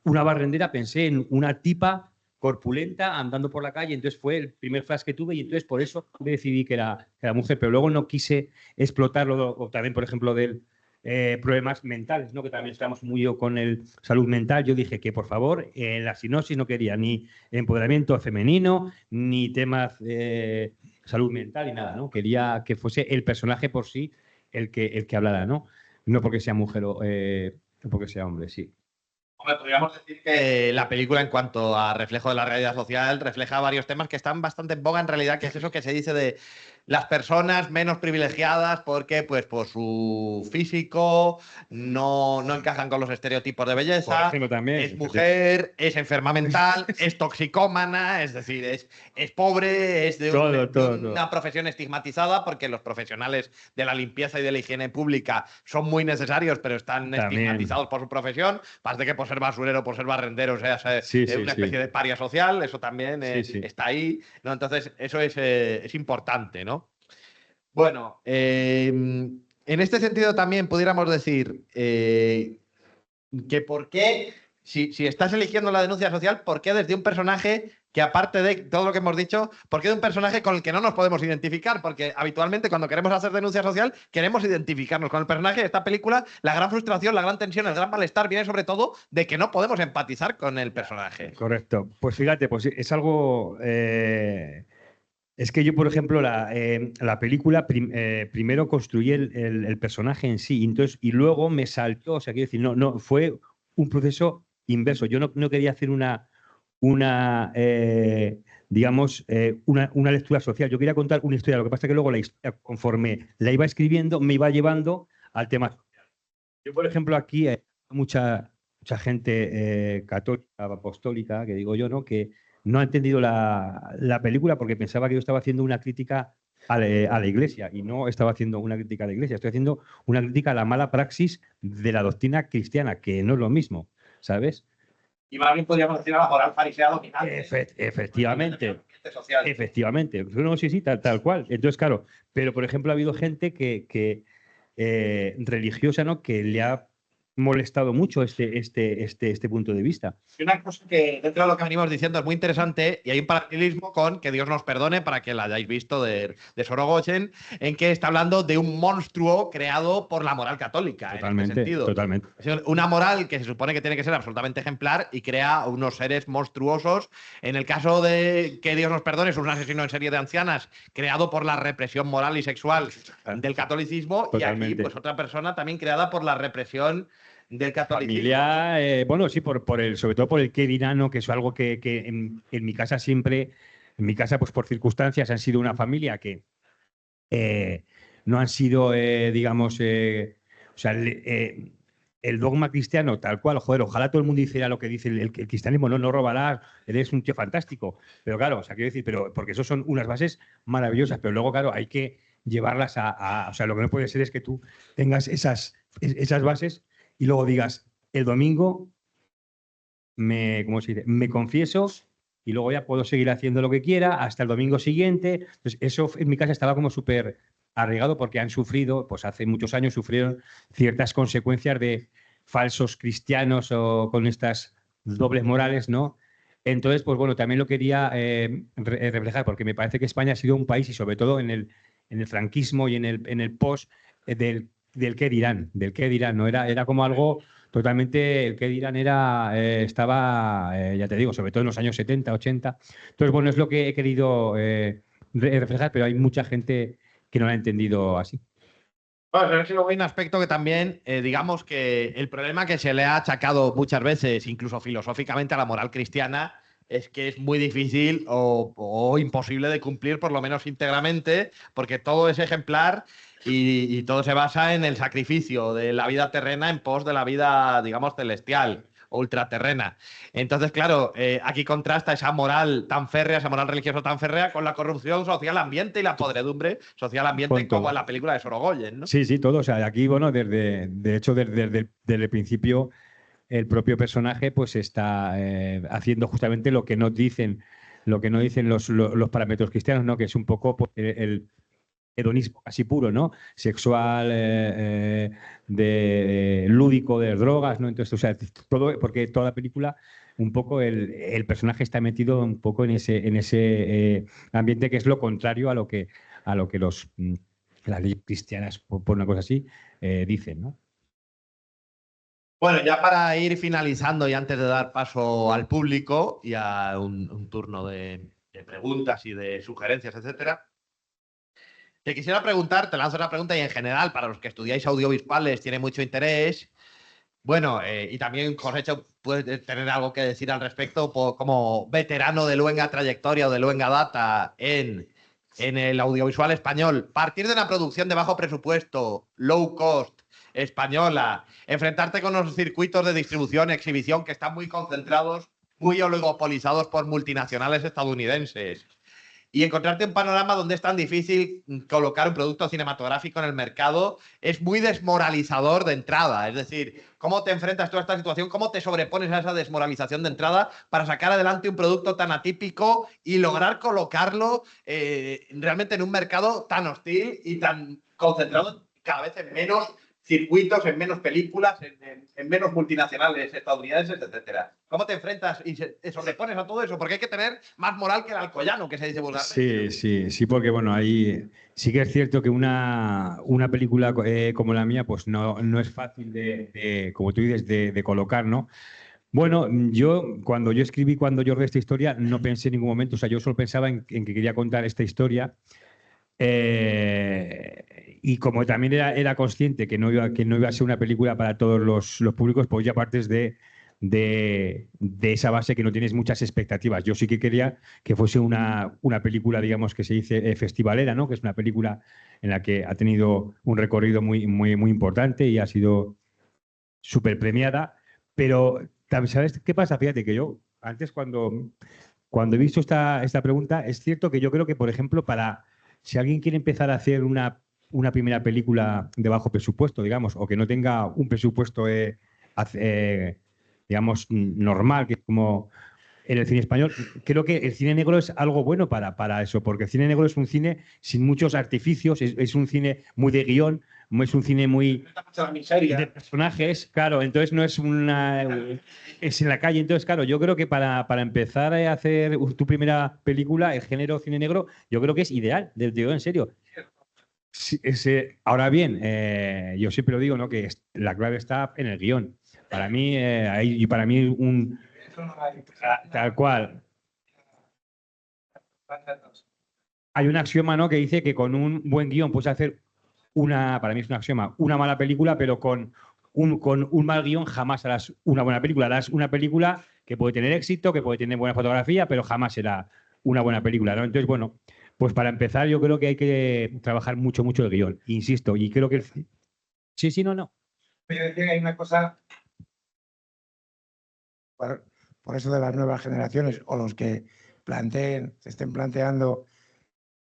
una barrendera, pensé en una tipa corpulenta andando por la calle, entonces fue el primer flash que tuve y entonces por eso decidí que era mujer, pero luego no quise explotarlo, o también, por ejemplo, de problemas mentales, ¿no? Que también estamos muy con el salud mental. Yo dije que, por favor, en la sinopsis no quería ni empoderamiento femenino, ni temas de salud mental, ni nada, ¿no? Quería que fuese el personaje por sí el que hablara, ¿no? No porque sea mujer o porque sea hombre, sí. Hombre, podríamos decir que la película, en cuanto a reflejo de la realidad social, refleja varios temas que están bastante en boga en realidad, que es eso que se dice de las personas menos privilegiadas porque, pues, por su físico no encajan con los estereotipos de belleza. Por ejemplo, también. Es mujer, es enferma mental, es toxicómana, es decir, es pobre, es de una profesión estigmatizada, porque los profesionales de la limpieza y de la higiene pública son muy necesarios, pero están estigmatizados por su profesión. Parece que por ser basurero, por ser barrendero, o sea, una especie de paria social, eso también está ahí, ¿no? Entonces, eso es importante, ¿no? Bueno, en este sentido también pudiéramos decir que por qué, si estás eligiendo la denuncia social, ¿por qué desde un personaje que, aparte de todo lo que hemos dicho, por qué de un personaje con el que no nos podemos identificar? Porque habitualmente cuando queremos hacer denuncia social queremos identificarnos con el personaje. De esta película, la gran frustración, la gran tensión, el gran malestar viene sobre todo de que no podemos empatizar con el personaje. Correcto. Pues fíjate, pues es algo... Es que yo, por ejemplo, la película primero construí el personaje en sí, y luego me saltó, o sea, quiero decir, no, fue un proceso inverso. Yo no quería hacer una lectura social. Yo quería contar una historia. Lo que pasa es que luego, conforme la iba escribiendo, me iba llevando al tema social. Yo, por ejemplo, aquí hay mucha gente católica, apostólica, que digo yo, ¿no? Que no ha entendido la película porque pensaba que yo estaba haciendo una crítica a la Iglesia, y no estaba haciendo una crítica a la Iglesia, estoy haciendo una crítica a la mala praxis de la doctrina cristiana, que no es lo mismo, ¿sabes? Y más bien podríamos decir a la moral farisea dominante. Efectivamente. Efectivamente. No, sí, tal cual. Entonces, claro, pero por ejemplo ha habido gente que religiosa, ¿no? Que le ha molestado mucho este punto de vista. Y una cosa que dentro de lo que venimos diciendo es muy interesante, y hay un paralelismo con Que Dios nos perdone, para que la hayáis visto, de Sorogoyen, en que está hablando de un monstruo creado por la moral católica. Totalmente, en este sentido. Totalmente. Una moral que se supone que tiene que ser absolutamente ejemplar y crea unos seres monstruosos. En el caso de Que Dios nos perdone, es un asesino en serie de ancianas creado por la represión moral y sexual del catolicismo. Totalmente. Y aquí, pues, otra persona también creada por la represión del catolicismo. Familia, bueno, sí, sobre todo por el qué dirán, ¿no? Que es algo que en mi casa siempre En mi casa, pues por circunstancias, han sido una familia que no han sido, digamos, o sea, el dogma cristiano tal cual, joder, ojalá todo el mundo hiciera lo que dice el cristianismo, no robarás, eres un tío fantástico. Pero claro, o sea, quiero decir, pero porque eso son unas bases maravillosas, pero luego, claro, hay que llevarlas o sea, lo que no puede ser es que tú tengas esas bases y luego digas, el domingo ¿cómo se dice? Me confieso y luego ya puedo seguir haciendo lo que quiera hasta el domingo siguiente. Entonces, eso en mi casa estaba como súper arraigado porque han sufrido, pues hace muchos años sufrieron ciertas consecuencias de falsos cristianos o con estas dobles morales, ¿no? Entonces, pues bueno, también lo quería reflejar porque me parece que España ha sido un país y sobre todo en el franquismo y en el post del qué dirán, ¿no? Era como algo totalmente, el qué dirán estaba, ya te digo, sobre todo en los años 70, 80. Entonces, bueno, es lo que he querido reflejar, pero hay mucha gente que no lo ha entendido así. Bueno, pero es que luego hay un aspecto que también, digamos que el problema que se le ha achacado muchas veces, incluso filosóficamente, a la moral cristiana, es que es muy difícil o imposible de cumplir, por lo menos íntegramente, porque todo es ejemplar y todo se basa en el sacrificio de la vida terrena en pos de la vida, digamos, celestial o ultraterrena. Entonces, claro, aquí contrasta esa moral tan férrea, esa moral religiosa tan férrea, con la corrupción social ambiente y la podredumbre social ambiente, Con todo. como en la película de Sorogoyen, ¿no? Sí, sí, todo. O sea, aquí, bueno, de hecho, desde el principio, el propio personaje pues está haciendo justamente lo que no dicen los parámetros cristianos, ¿no? Que es un poco pues, el hedonismo casi puro, ¿no? Sexual, lúdico, de drogas, ¿no? Entonces, o sea, todo, porque toda la película, un poco el personaje está metido un poco en ese ambiente que es lo contrario a lo que las leyes cristianas, por una cosa así, dicen, ¿no? Bueno, ya para ir finalizando y antes de dar paso al público y a un turno de preguntas y de sugerencias, etcétera, te quisiera preguntar, te lanzo una pregunta y en general, para los que estudiáis audiovisuales, tiene mucho interés. Bueno, y también Jorge puede tener algo que decir al respecto como veterano de luenga trayectoria o de luenga data en el audiovisual español. Partir de una producción de bajo presupuesto, low cost, española, enfrentarte con los circuitos de distribución, exhibición que están muy concentrados, muy oligopolizados por multinacionales estadounidenses. Y encontrarte un panorama donde es tan difícil colocar un producto cinematográfico en el mercado es muy desmoralizador de entrada. Es decir, ¿cómo te enfrentas tú a esta situación? ¿Cómo te sobrepones a esa desmoralización de entrada para sacar adelante un producto tan atípico y lograr colocarlo realmente en un mercado tan hostil y tan concentrado cada vez en menos circuitos, en menos películas, en menos multinacionales estadounidenses, etcétera? ¿Cómo te enfrentas y te sobrepones a todo eso? Porque hay que tener más moral que el alcoyano, que se dice vulgarmente. Sí, porque bueno, ahí sí que es cierto que una película como la mía, pues no es fácil como tú dices, de colocar, ¿no? Bueno, cuando yo escribí, cuando yo rodé esta historia, no pensé en ningún momento, o sea, yo solo pensaba en que quería contar esta historia. Y como también era consciente que no iba a ser una película para todos los públicos, pues ya partes de esa base que no tienes muchas expectativas. Yo sí que quería que fuese una película, digamos, que se dice festivalera, ¿no? Que es una película en la que ha tenido un recorrido muy, muy, muy importante y ha sido súper premiada. Pero, ¿sabes qué pasa? Fíjate que yo, antes cuando he visto esta pregunta, es cierto que yo creo que, por ejemplo, si alguien quiere empezar a hacer una primera película de bajo presupuesto, digamos, o que no tenga un presupuesto, digamos, normal, que es como en el cine español, creo que el cine negro es algo bueno para eso, porque el cine negro es un cine sin muchos artificios, es un cine muy de guión, es un cine muy La miseria. de personajes, claro, entonces no es es en la calle, entonces claro, yo creo que para empezar a hacer tu primera película, el género cine negro, yo creo que es ideal, te digo en serio. Sí, ahora bien, yo siempre lo digo, ¿no? Que la clave está en el guión. Para mí, tal cual. Hay un axioma, ¿no? Que dice que con un buen guión puedes hacer para mí es un axioma, una mala película, pero con un mal guión jamás harás una buena película. Harás una película que puede tener éxito, que puede tener buena fotografía, pero jamás será una buena película, ¿no? Entonces, bueno, pues para empezar yo creo que hay que trabajar mucho, mucho el guión, insisto, y creo que... Sí, sí, no, no. Yo decía que hay una cosa, por eso de las nuevas generaciones o los que se estén planteando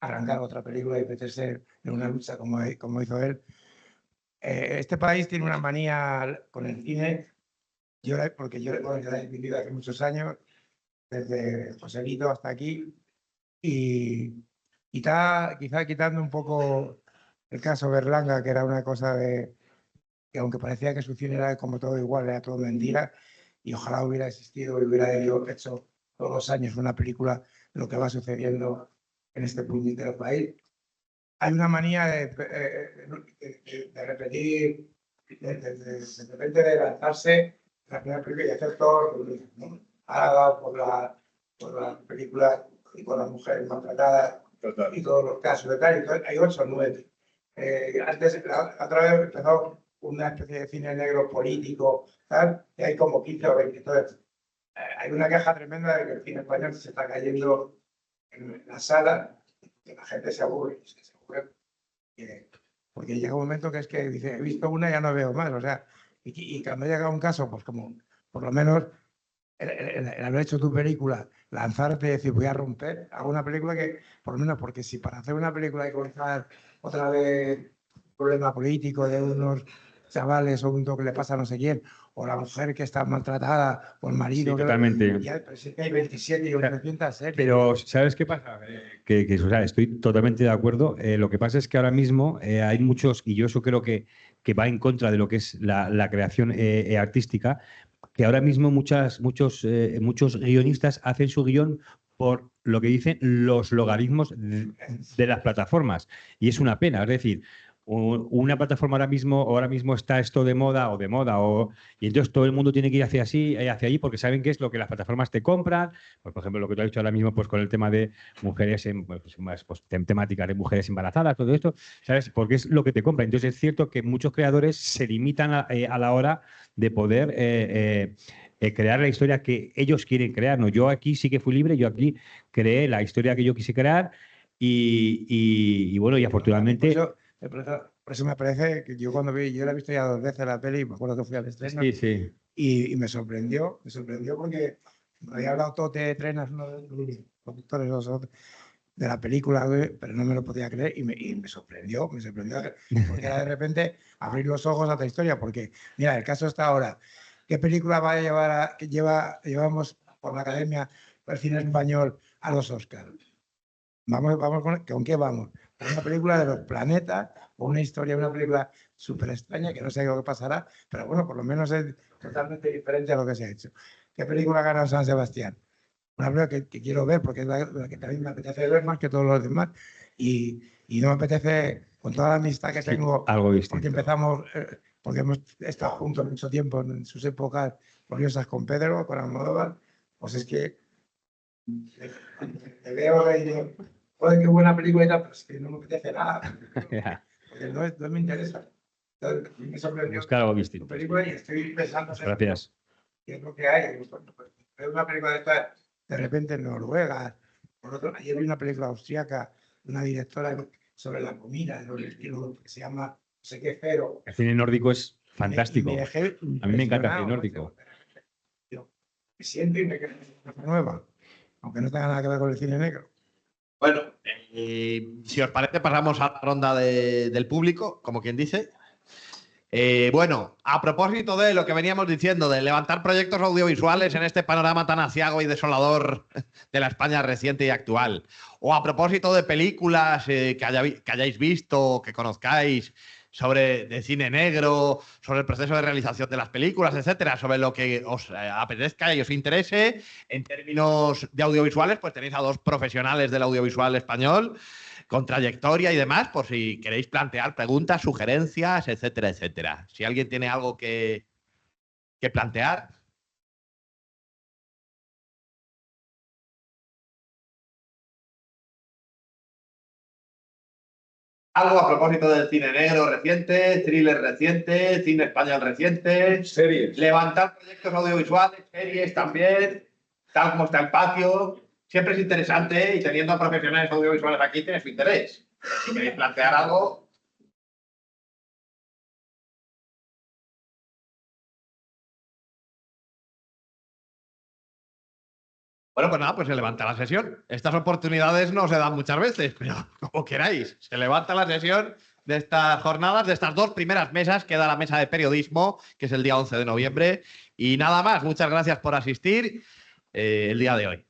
arrancar otra película y meterse en una lucha como hizo él. Este país tiene una manía con el cine, porque yo la he vivido hace muchos años, desde Joselito hasta aquí, y quizá quitando un poco el caso Berlanga, que era una cosa que aunque parecía que su cine era como todo igual, era todo mentira, y ojalá hubiera existido y hubiera hecho todos los años una película de lo que va sucediendo en este puñetero país. Hay una manía de repetir, de repente de lanzarse la primera película y hacer todo lo mismo, ¿no? Ahora dado por la película y con las mujeres maltratadas y todos los casos de tal, entonces hay 8 o 9. Antes, otra vez empezó una especie de cine negro político, tal, y hay como 15 o 20. Entonces, hay una queja tremenda de que el cine español se está cayendo en la sala, que la gente se aburre, porque llega un momento que es que dice, he visto una y ya no veo más, o sea, y cuando llega un caso, pues como por lo menos el haber hecho tu película, lanzarte y decir voy a romper, hago una película que, por lo menos, porque si para hacer una película hay que comenzar otra vez un problema político de unos chavales o un toque que le pasa a no sé quién, o la mujer que está maltratada, o el marido. Sí, totalmente. Ya, pero sí que hay 27 y 800 series. Pero, ¿sabes qué pasa? O sea, estoy totalmente de acuerdo. Lo que pasa es que ahora mismo hay muchos, y yo eso creo que va en contra de lo que es la creación artística, que ahora mismo muchos guionistas hacen su guión por lo que dicen los logaritmos de las plataformas. Y es una pena. Es decir, una plataforma ahora mismo está esto de moda, y entonces todo el mundo tiene que ir hacia allí porque saben qué es lo que las plataformas te compran. Pues, por ejemplo, lo que tú has dicho ahora mismo, pues con el tema de mujeres, temáticas de mujeres embarazadas, todo esto, ¿sabes? Porque es lo que te compran. Entonces es cierto que muchos creadores se limitan a la hora de poder crear la historia que ellos quieren crear. ¿No? Yo aquí sí que fui libre, yo aquí creé la historia que yo quise crear y bueno, y afortunadamente... Por eso me parece que yo yo la he visto ya 2 veces la peli, me acuerdo que fui al estreno, Sí, sí. y me sorprendió porque me había hablado Tote de Trenas, uno de los productores de la película, pero no me lo podía creer y me sorprendió, porque era de repente abrir los ojos a otra historia, porque mira, el caso está ahora, ¿qué película va a llevar llevamos por la Academia del Cine Español a los Oscars? Vamos ¿con qué vamos? Una película de los planetas o una historia, una película súper extraña que no sé lo que pasará, pero bueno, por lo menos es totalmente diferente a lo que se ha hecho. ¿Qué película ha ganado San Sebastián? Una película que quiero ver porque es la que también me apetece ver más que todos los demás y no me apetece, con toda la amistad que tengo, algo distinto. porque empezamos, porque hemos estado juntos mucho tiempo en sus épocas gloriosas con Pedro, con Almodóvar, pues es que te veo y digo, joder, qué buena película y tal, pero es que no me apetece nada. Porque no me interesa. Entonces, me sorprendió. Buscar algo distinto. Película y estoy pensando. Gracias. ¿Qué es lo que hay? Veo una película de esta, de repente en Noruega. Ayer vi una película austriaca de una directora sobre la comida, sobre el estilo que se llama no sé qué Fero. El cine nórdico es fantástico. A mí me encanta el cine nórdico. Me siento y me quedo nueva, aunque no tenga nada que ver con el cine negro. Bueno, si os parece, pasamos a la ronda del público, como quien dice. Bueno, a propósito de lo que veníamos diciendo, de levantar proyectos audiovisuales en este panorama tan aciago y desolador de la España reciente y actual, o a propósito de películas que hayáis visto, que conozcáis, de cine negro, sobre el proceso de realización de las películas, etcétera, sobre lo que os apetezca y os interese en términos de audiovisuales, pues tenéis a 2 profesionales del audiovisual español con trayectoria y demás, por si queréis plantear preguntas, sugerencias, etcétera, etcétera. Si alguien tiene algo que plantear. Algo a propósito del cine negro reciente, thriller reciente, cine español reciente, Series. levantar proyectos audiovisuales, series también, tal como está el patio. siempre es interesante y teniendo a profesionales audiovisuales aquí tiene su interés. Si queréis plantear algo. Bueno, pues nada, pues se levanta la sesión. Estas oportunidades no se dan muchas veces, pero como queráis. Se levanta la sesión de estas jornadas, de estas dos primeras mesas. Queda la mesa de periodismo, que es el día 11 de noviembre. Y nada más, muchas gracias por asistir el día de hoy.